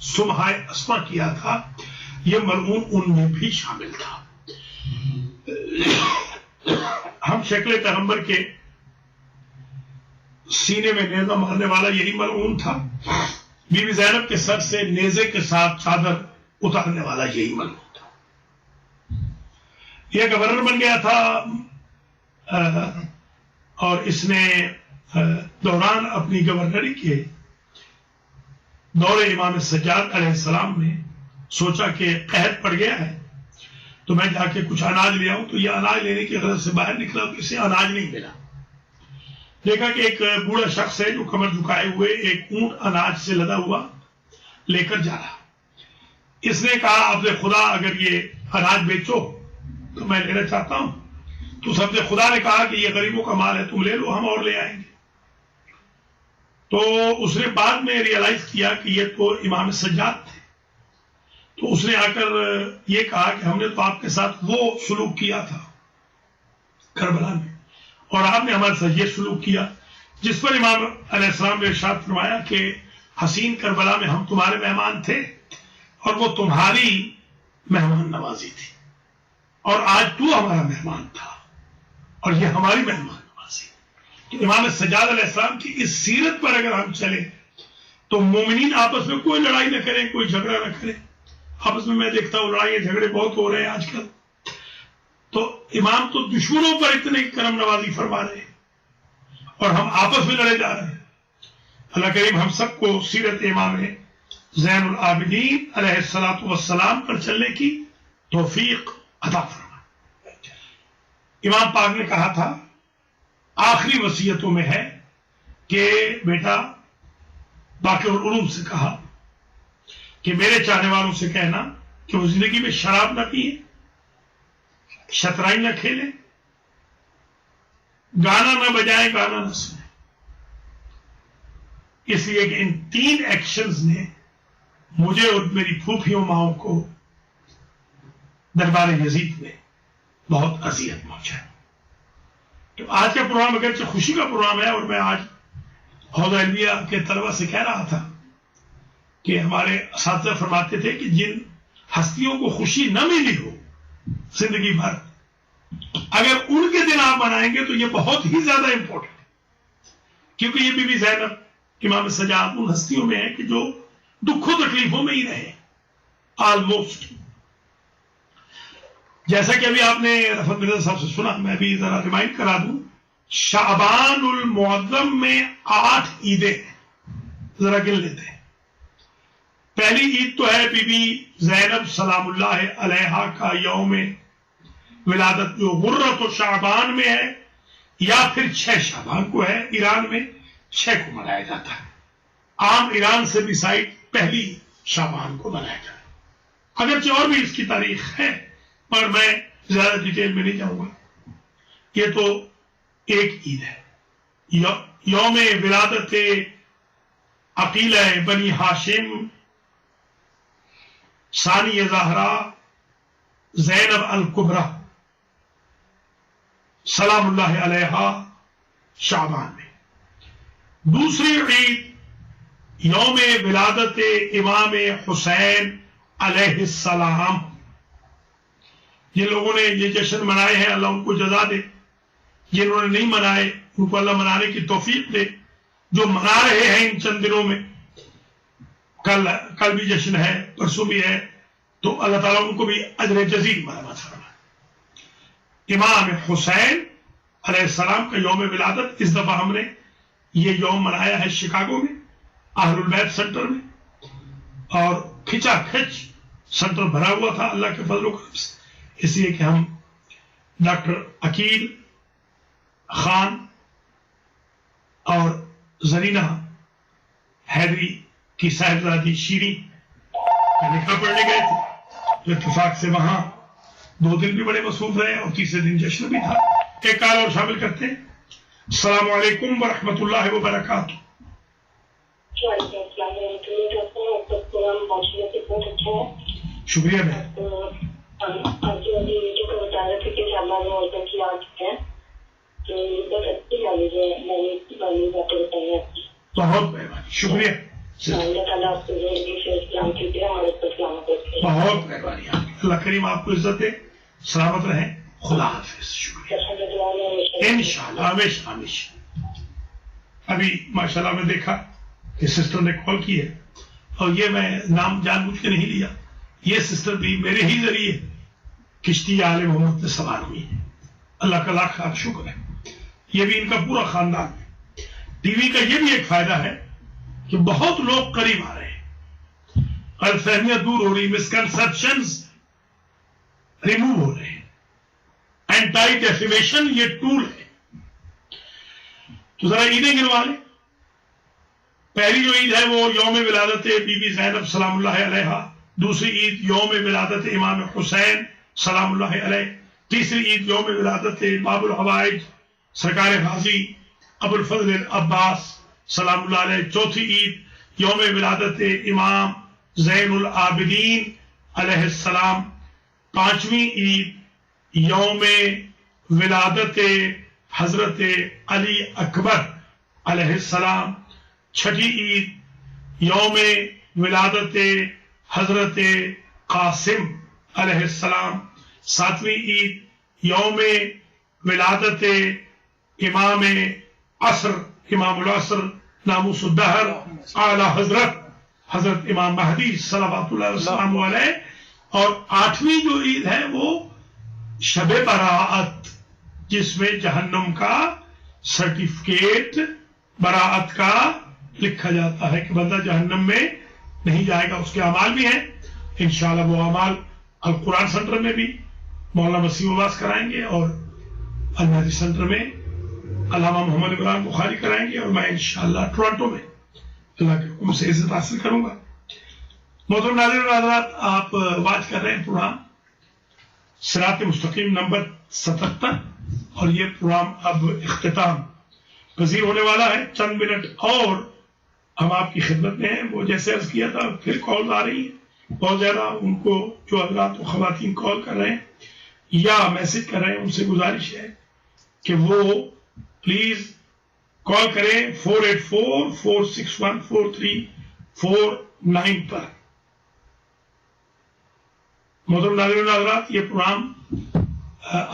Speaker 1: سمحائے اسما کیا تھا، یہ ملعون ان میں بھی شامل تھا. ہم شکل پیغمبر کے سینے میں نیزہ مارنے والا یہی ملعون تھا. بی بی زینب کے سر سے نیزے کے ساتھ چادر اتارنے والا یہی ملعون تھا. یہ گورنر بن گیا تھا، اور اس نے دوران اپنی گورنری کے دور امام سجاد علیہ السلام میں سوچا کہ قحط پڑ گیا ہے تو میں جا کے کچھ اناج لے آؤں. تو یہ اناج لینے کی غرض سے باہر نکلا تو اسے اناج نہیں ملا. دیکھا کہ ایک بوڑھا شخص ہے جو کمر جھکائے ہوئے ایک اونٹ اناج سے لدا ہوا لے کر جا رہا. اس نے کہا عبد خدا اگر یہ اناج بیچو تو میں لینا چاہتا ہوں. تو عبد خدا نے کہا کہ یہ غریبوں کا مال ہے، تم لے لو، ہم اور لے آئیں گے. تو اس نے بعد میں ریئلائز کیا کہ یہ تو امام سجاد تھے. تو اس نے آ کر یہ کہا کہ ہم نے تو آپ کے ساتھ وہ سلوک کیا تھا کربلا میں، اور آپ نے ہمارے ساتھ یہ سلوک کیا، جس پر امام علیہ السلام نے ارشاد فرمایا کہ حسین کربلا میں ہم تمہارے مہمان تھے اور وہ تمہاری مہمان نوازی تھی، اور آج تو ہمارا مہمان تھا اور یہ ہماری مہمان نوازی. تو امام سجاد علیہ السلام کی اس سیرت پر اگر ہم چلیں تو مومنین آپس میں کوئی لڑائی نہ کریں، کوئی جھگڑا نہ کریں. آپس میں لکھتا ہوں لڑائی جھگڑے بہت ہو رہے ہیں آج کل. تو امام تو دشمنوں پر اتنے کرم نوازی فرما رہے ہیں اور ہم آپس میں لڑے جا رہے ہیں. اللہ کریم ہم سب کو سیرت امام زین العابدین علیہ الصلوۃ والسلام پر چلنے کی توفیق عطا فرمائے۔ امام پاک نے کہا تھا آخری وصیتوں میں ہے کہ بیٹا باقی العلوم سے کہا کہ میرے چاہنے والوں سے کہنا کہ وہ زندگی میں شراب نہ پیے، شطرنج نہ کھیلے، گانا نہ بجائے، گانا نہ سنے، اس لیے کہ ان 3 ایکشنز نے مجھے اور میری پھوپھیوں ماؤں کو دربار یزید میں بہت اذیت پہنچائی۔ تو آج کا پروگرام اگرچہ خوشی کا پروگرام ہے، اور میں آج حوضہ علمیہ کے طلبہ سے کہہ رہا تھا کہ ہمارے اساتذہ فرماتے تھے کہ جن ہستیوں کو خوشی نہ ملی ہو زندگی بھر، اگر ان کے دن آپ منائیں گے تو یہ بہت ہی زیادہ امپورٹنٹ ہے، کیونکہ یہ بی بی زینب، امام سجاد ان ہستیوں میں ہے کہ جو دکھوں تکلیفوں میں ہی رہے آلموسٹ۔ جیسا کہ ابھی آپ نے رفعت مرزا صاحب سے سنا، میں بھی ذرا ریمائنڈ کرا دوں، شعبان المعظم میں 8 عیدیں ذرا گن لیتے ہیں۔ پہلی عید تو ہے بی بی زینب سلام اللہ علیہا کا یوم ولادت، جو غرۃ شعبان میں ہے، یا پھر 6 شعبان کو ہے، ایران میں 6 کو منایا جاتا ہے۔ عام ایران سے بھی سائڈ پہلی شعبان کو منایا جاتا ہے، اگرچہ اور بھی اس کی تاریخ ہے پر میں زیادہ ڈیٹیل میں نہیں جاؤں گا۔ یہ تو ایک عید ہے، یوم ولادت عقیلہ بنی ہاشم ثانی زہرا زینب الکبریٰ سلام اللہ علیہا شعبان میں۔ دوسری عید یوم ولادت امام حسین علیہ السلام۔ جن لوگوں نے یہ جشن منائے ہیں اللہ ان کو جزا دے، جنہوں نے نہیں منائے ان کو اللہ منانے کی توفیق دے، جو منا رہے ہیں ان چند دنوں میں، کل بھی جشن ہے، پرسوں بھی ہے، تو اللہ تعالیٰ ان کو بھی اجر جزیل مرحمت فرمائے۔ امام حسین علیہ السلام کا یوم ولادت اس دفعہ ہم نے یہ یوم منایا ہے شکاگو میں، اہل البیت سینٹر میں، اور کھچا کھچ سینٹر بھرا ہوا تھا اللہ کے فضل و کرم سے، اس لیے کہ ہم ڈاکٹر عقیل خان اور زرینہ حیدری کی صاحبزادی شیریں کا نکاح پڑھنے گئے تھے، جو اتفاق سے وہاں 2 دن بھی بڑے مصروف رہے اور تیسرے دن جشن بھی تھا۔ ایک کال اور شامل کرتے ہیں۔ السلام علیکم ورحمۃ اللہ وبرکاتہ۔
Speaker 3: وعلیکم السلام ورحمۃ اللہ وبرکاتہ۔ آپ کا پروگرام پہنچنے سے بہت اچھا ہے،
Speaker 1: شکریہ بہن۔
Speaker 3: آپ جو ابھی ویڈیو کو بتا رہے تھے کہ شعبان معظم کی آج ہے، تو بہت اچھی نالج ہے، میں نے اس کی باتیں بتائی آپ کی،
Speaker 1: بہت مہربانی، شکریہ،
Speaker 3: اللہ تعالیٰ آپ کو زندگی سے اسلام کی دے، ہمارے پر سلامت رکھے۔
Speaker 1: بہت مہربانی آپ کی، اللہ کریم آپ کو عزت دے، سلامت رہیں، خدا حافظ، شکریہ، انشاءاللہ، ہمیشہ ہمیشہ۔ ابھی ماشاءاللہ میں دیکھا کہ سسٹر نے کال کی ہے، اور یہ میں نام جان بوجھ کے نہیں لیا، یہ سسٹر بھی میرے ہی ذریعے کشتی آل محمد میں سوار ہوئی ہے، اللہ کا لاکھ لاکھ شکر ہے۔ یہ بھی ان کا پورا خاندان ہے۔ ٹی وی کا یہ بھی ایک فائدہ ہے کہ بہت لوگ قریب آ رہے ہیں، غلط فہمیاں دور ہو رہی، مسکنسپشنز ریموو ہو رہے ہیں، اینٹائی ڈیفیمیشن یہ ٹول ہے۔ تو ذرا عیدیں گنوا لیں۔ پہلی جو عید ہے وہ یوم ولادت بی بی زینب سلام اللہ علیہا، دوسری عید یوم ولادت امام حسین سلام اللہ علیہ، تیسری عید یوم ولادت باب الحوائج سرکار غازی ابو الفضل العباس سلام اللہ علیہ، چوتھی عید یوم ولادت امام زین العابدین علیہ السلام، پانچویں عید یوم ولادت حضرت علی اکبر علیہ السلام، چھٹی عید یوم ولادت حضرت قاسم علیہ السلام، ساتویں عید یوم ولادت امام عصر امام العصر ناموس الدہر اعلی حضرت امام مہدی صلوات اللہ وسلم علیہ، اور آٹھویں جو عید ہے وہ شب براءت، جس میں جہنم کا سرٹیفکیٹ براءت کا لکھا جاتا ہے کہ بندہ جہنم میں نہیں جائے گا، اس کے اعمال بھی ہیں، انشاءاللہ وہ اعمال القرآن سینٹر میں بھی مولانا وسیم عباس کرائیں گے اور المہدی سینٹر میں علامہ محمد عمران بخاری کرائیں گے، اور میں انشاءاللہ ٹورانٹو میں اللہ کے حکم سے عزت حاصل کروں گا۔ محترم ناظرین و حضرات، آپ واچ کر رہے ہیں پروگرام صراط مستقیم نمبر 77، اور یہ پروگرام اب اختتام پذیر ہونے والا ہے۔ چند منٹ اور ہم آپ کی خدمت میں ہیں۔ وہ جیسے عرض کیا تھا، پھر کال آ رہی ہیں بہت زیادہ، ان کو جو حضرات و خواتین کال کر رہے ہیں یا میسج کر رہے ہیں، ان سے گزارش ہے کہ وہ پلیز کال کریں 484-461-4349 پر۔ محترم ناظرین و حضرات، یہ پروگرام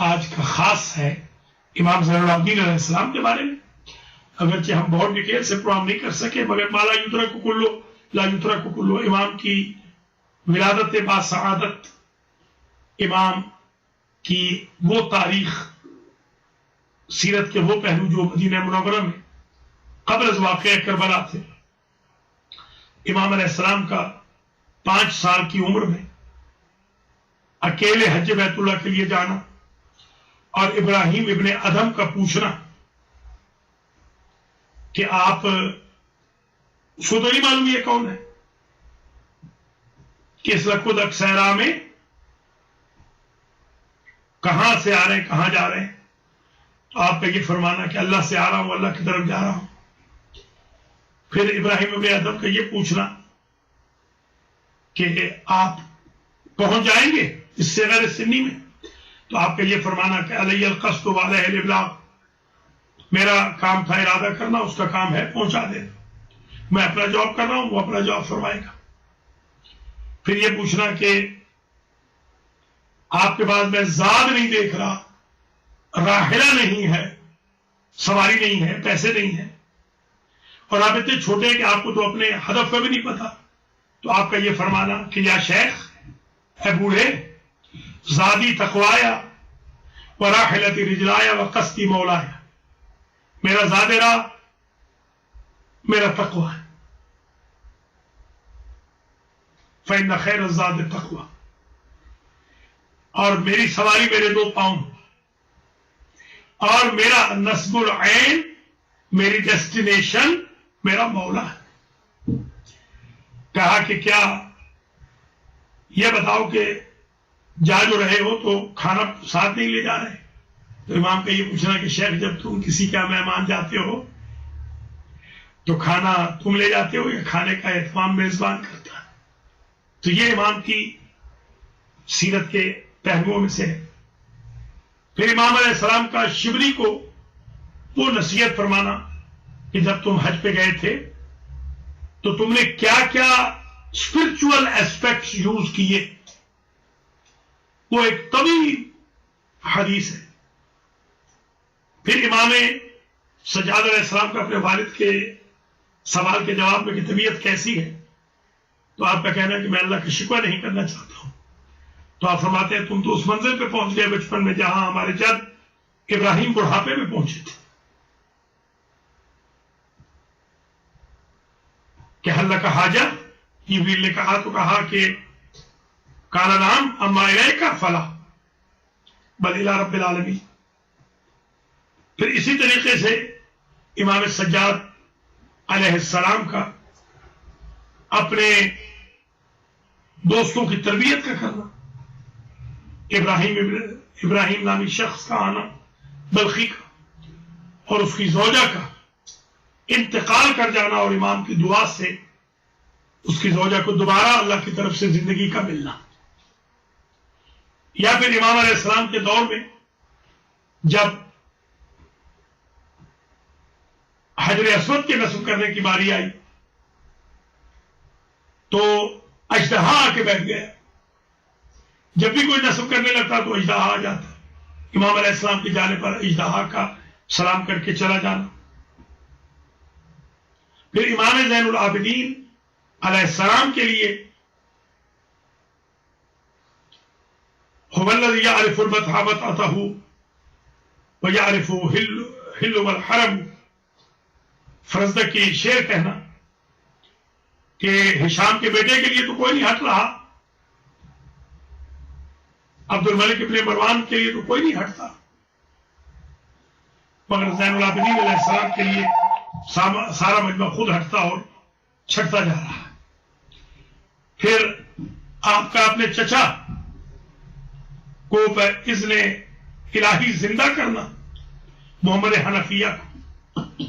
Speaker 1: آج کا خاص ہے امام زین العابدین علیہ السلام کے بارے میں۔ اگرچہ ہم بہت ڈیٹیل سے پروگرام نہیں کر سکے، مگر ما لا یدرک کلہ لا یترک کلہ، امام کی ولادت با سعادت، امام کی وہ تاریخ، سیرت کے وہ پہلو جو مدینہ منورہ میں قبل از واقعہ کربلا تھے۔ امام علیہ السلام کا 5 سال کی عمر میں اکیلے حج بیت اللہ کے لیے جانا، اور ابراہیم ابن ادھم کا پوچھنا کہ آپ، اس کو تو نہیں معلوم یہ کون ہے، کہ اس لقدق صحرا میں کہاں سے آ رہے ہیں، کہاں جا رہے ہیں؟ تو آپ کا یہ فرمانا کہ اللہ سے آ رہا ہوں، اللہ کی طرف جا رہا ہوں۔ پھر ابراہیم ابن ادھم کا یہ پوچھنا کہ آپ پہنچ جائیں گے اس سے غیر سنی میں؟ تو آپ کا یہ فرمانا کہ علی القصد وعلیہ الابلاغ، میرا کام تھا ارادہ کرنا، اس کا کام ہے پہنچا دینا، میں اپنا جواب کر رہا ہوں، وہ اپنا جواب فرمائے گا۔ پھر یہ پوچھنا کہ آپ کے پاس میں زاد نہیں دیکھ رہا، راحلہ نہیں ہے، سواری نہیں ہے، پیسے نہیں ہیں، اور آپ اتنے چھوٹے ہیں کہ آپ کو تو اپنے ہدف کا بھی نہیں پتا۔ تو آپ کا یہ فرمانا کہ یا شیخ، اے بوڑھے، زادی تقوایا وراحلتی رجلایا وقصدی مولایا، میرا زاد راہ میرا تقوی ہے، فإن خیر الزاد التقوی، اور میری سواری میرے 2 پاؤں، اور میرا نصب العین، میری ڈیسٹینیشن میرا مولا ہے۔ کہا کہ کیا یہ بتاؤ کہ جا جو رہے ہو تو کھانا ساتھ نہیں لے جا رہے؟ تو امام کا یہ پوچھنا کہ شیخ، جب تم کسی کا مہمان جاتے ہو تو کھانا تم لے جاتے ہو یا کھانے کا اہتمام میزبان کرتا ہے؟ تو یہ امام کی سیرت کے پہلوؤں میں سے ہے۔ پھر امام علیہ السلام کا شبلی کو وہ نصیحت فرمانا کہ جب تم حج پہ گئے تھے تو تم نے کیا کیا اسپرچل ایسپیکٹس یوز کیے، وہ ایک طویل حدیث ہے۔ پھر امام سجاد علیہ السلام کا اپنے والد کے سوال کے جواب میں کہ طبیعت کیسی ہے، تو آپ کا کہنا ہے کہ میں اللہ کا شکوہ نہیں کرنا چاہتا ہوں۔ تو آپ فرماتے ہیں تم تو اس منزل پہ پہنچ گئے بچپن میں جہاں ہمارے جد ابراہیم بڑھاپے میں پہنچے تھے، کہ حل کا حاجہ، جبریل نے کہا تو کہا کہ قال نعم اما الیک فلا بل الی رب العالمین۔ پھر اسی طریقے سے امام سجاد علیہ السلام کا اپنے دوستوں کی تربیت کا کرنا، ابراہیم نامی شخص کا آنا، بلخی کا، اور اس کی زوجہ کا انتقال کر جانا، اور امام کی دعا سے اس کی زوجہ کو دوبارہ اللہ کی طرف سے زندگی کا ملنا۔ یا پھر امام علیہ السلام کے دور میں جب حجر اسود کے نصب کرنے کی باری آئی تو اژدہا آ کے بیٹھ گیا۔ جب بھی کوئی نصب کرنے لگتا تو اژدہا آ جاتا، امام علیہ السلام کی جانے پر اژدہا کا سلام کر کے چلا جانا۔ پھر امام زین العابدین علیہ السلام کے لیے هو الذي يعرف المتحبة ويعرف حل والحرم، فرزدہ کی شعر کہنا کہ ہشام کے بیٹے کے لیے تو کوئی نہیں ہٹ رہا، عبد الملک ابن مروان کے لیے تو کوئی نہیں ہٹتا، مگر زین العابدین علیہ السلام کے لیے سارا مجمع خود ہٹتا اور چھٹتا جا رہا ہے۔ پھر آپ کا اپنے چچا کو اذن الہی زندہ کرنا، محمد حنفیہ کو۔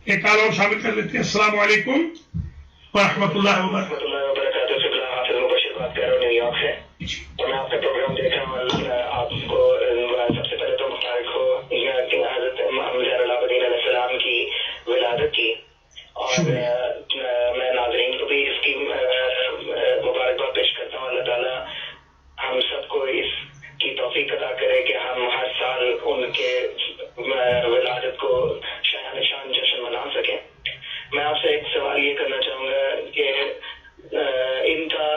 Speaker 1: ایک کال اور شامل کر لیتے ہیں۔ السلام علیکم ورحمۃ اللہ وبرکاتہ۔
Speaker 4: بات کر رہا ہوں نیو یارک سے، اور میں آپ کا پروگرام دیکھ رہا ہوں۔ آپ کو سب سے پہلے تو مبارک ہو حضرت امام زین العابدین علیہ السلام کی ولادت کی، اور میں ناظرین کو بھی اس کی مبارکباد پیش کرتا ہوں۔ اللہ تعالیٰ ہم سب کو اس کی توفیق عطا کرے کہ ہم ہر سال ان کے ولادت کو شایان شان جشن منا سکیں۔ میں آپ سے ایک سوال یہ کرنا چاہوں گا کہ ان کا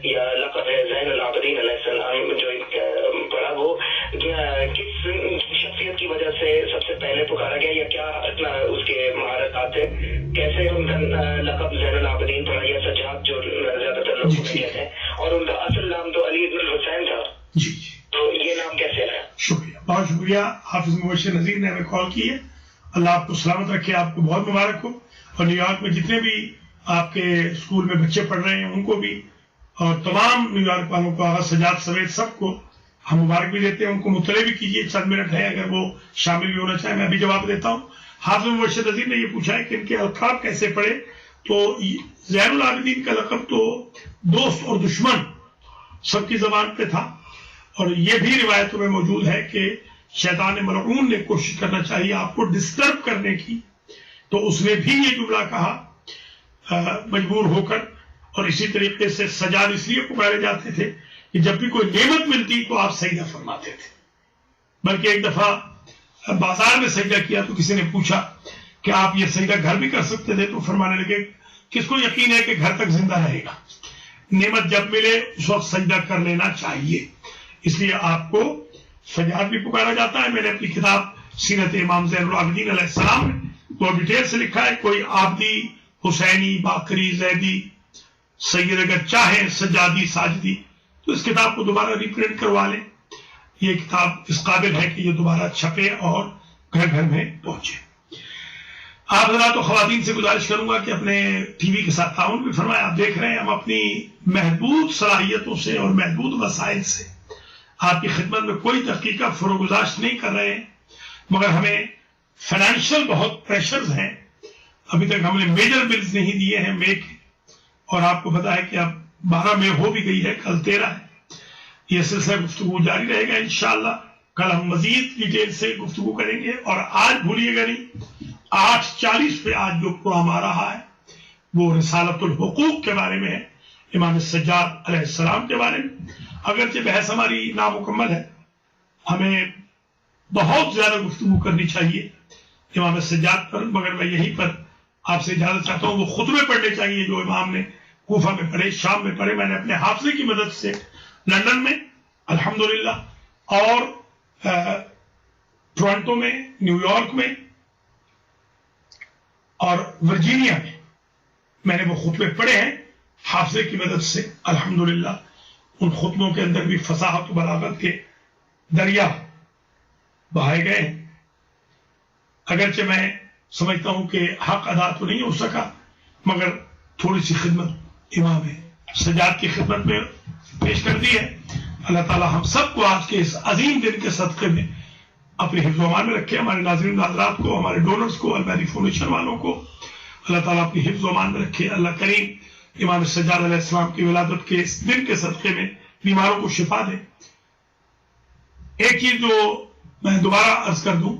Speaker 4: یا لقب ہے زین العابدین علیہ السلام جو پڑا، وہ کس شخصیت کی وجہ سے سب سے پہلے پکارا گیا، یا کیا اس کے مہارتات تھے؟ کیسے ان کا لقب زین العابدین پڑا، یا سجاد جو زیادہ تر لوگ کہتے ہیں، اور ان کا اصل نام تو علی بن الحسین تھا، تو یہ نام کیسے ہے؟
Speaker 1: شکریہ، بہت شکریہ۔ حافظ مبشر نذیر نے ہمیں کال کی ہے، اللہ آپ کو سلامت رکھے، آپ کو بہت مبارک ہو، اور نیو یارک میں جتنے بھی آپ کے اسکول میں بچے پڑھ رہے ہیں ان کو بھی، اور تمام نیو یارک والوں کو، آغا سجاد سمیت سب کو ہم مبارک بھی دیتے ہیں۔ ان کو مطلع بھی کیجیے، چند منٹ ہے اگر وہ شامل بھی ہونا چاہیں، میں بھی جواب دیتا ہوں۔ حافظ مبشر نذیر نے یہ پوچھا ہے کہ ان کے القاب کیسے پڑے، تو زین العابدین کا لقب تو دوست اور دشمن سب کی زبان پہ تھا، اور یہ بھی روایتوں میں موجود ہے کہ شیطان ملعون نے کوشش کرنا چاہیے آپ کو ڈسٹرب کرنے کی، تو اس نے بھی یہ جملہ کہا مجبور ہو کر۔ اور اسی طریقے سے سجاد اس لیے پکارے جاتے تھے کہ جب بھی کوئی نعمت ملتی تو آپ سجدہ فرماتے تھے، بلکہ ایک دفعہ بازار میں سجدہ کیا تو کسی نے پوچھا کہ آپ یہ سجدہ گھر بھی کر سکتے تھے، تو فرمانے لگے کس کو یقین ہے کہ گھر تک زندہ رہے گا، نعمت جب ملے اس وقت سجدہ کر لینا چاہیے، اس لیے آپ کو سجاد بھی پکارا جاتا ہے۔ میں نے اپنی کتاب سیرت امام زین العابدین علیہ السلام میں تو ڈیٹیل سے لکھا ہے، کوئی آبدی، حسینی، باقری، زیدی، سید اگر چاہیں سجادی، ساجدی، تو اس کتاب کو دوبارہ ریپرنٹ کروا لیں۔ یہ کتاب اس قابل ہے کہ یہ دوبارہ چھپے اور گھر گھر میں پہنچے۔ آپ حضرات و خواتین سے گزارش کروں گا کہ اپنے ٹی وی کے ساتھ تعاون بھی فرمائیں۔ آپ دیکھ رہے ہیں ہم اپنی محدود صلاحیتوں سے اور محدود وسائل سے آپ کی خدمت میں کوئی تحقیقات فروگزاشت نہیں کر رہے ہیں، مگر ہمیں فائنینشیل بہت پریشرز ہیں۔ ابھی تک ہم نے میجر بلز نہیں دیے ہیں مے کے، اور آپ کو پتا ہے کہ اب 12 مئی ہو بھی گئی ہے، کل 13 ہے۔ یہ سلسلہ گفتگو جاری رہے گا انشاءاللہ۔ کل ہم مزید ڈیٹیل سے گفتگو کریں گے، اور آج بھولیے گا نہیں 8:40 پہ آج جو پروگرام آ رہا ہے وہ رسالت الحقوق کے بارے میں ہے، امام سجاد علیہ السلام کے بارے میں۔ اگرچہ بحث ہماری نامکمل ہے، ہمیں بہت زیادہ گفتگو کرنی چاہیے امام سجاد پر، مگر میں یہیں پر آپ سے اجازت چاہتا ہوں۔ وہ خطبے پڑھنے چاہیے جو امام نے کوفہ میں پڑھے، شام میں پڑھے۔ میں نے اپنے حافظے کی مدد سے لندن میں الحمدللہ، اور ٹورنٹو میں، نیو یارک میں اور ورجینیا میں نے وہ خطبے پڑھے ہیں حافظے کی مدد سے الحمدللہ۔ ان خطبوں کے اندر بھی فصاحت و بلاغت کے دریا بہائے گئے ہیں۔ اگرچہ میں سمجھتا ہوں کہ حق ادا تو نہیں ہو سکا، مگر تھوڑی سی خدمت امام سجاد کی خدمت میں پیش کر دی ہے۔ اللہ تعالیٰ ہم سب کو آج کے اس عظیم دن کے صدقے میں اپنے حفظ و امان میں رکھے، ہمارے ناظرین حضرات کو، ہمارے ڈونرز کو، البیری فاؤنڈیشن والوں کو اللہ تعالیٰ اپنی حفظ و امان میں رکھے۔ اللہ کریم امام سجاد علیہ السلام کی ولادت کے اس دن کے صدقے میں بیماروں کو شفا دے۔ ایک چیز جو میں دوبارہ عرض کر دوں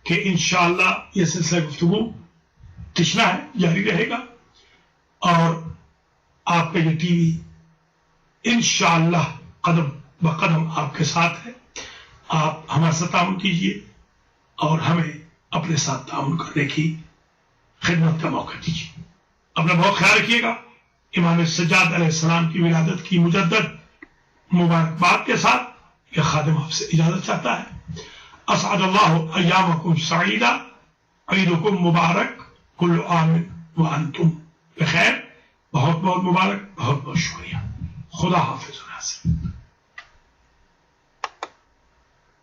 Speaker 1: کہ انشاءاللہ یہ سلسلہ گفتگو تشنا ہے، جاری رہے گا، اور آپ کا یہ ٹی وی انشاءاللہ قدم بقدم آپ کے ساتھ ہے۔ آپ ہمارے ساتھ تعاون کیجیے اور ہمیں اپنے ساتھ تعاون کرنے کی خدمت کا موقع دیجیے۔ اپنا بہت خیال رکھیے گا۔ امام سجاد علیہ السلام کی ولادت کی مجدد مبارکباد کے ساتھ یہ خادم آپ سے اجازت چاہتا ہے۔ اسعد اللہ ایامکم سعیدہ، عیدکم مبارک، کل عام وانتم بخیر۔ بہت بہت مبارک، بہت بہت شکریہ۔ خدا حافظ۔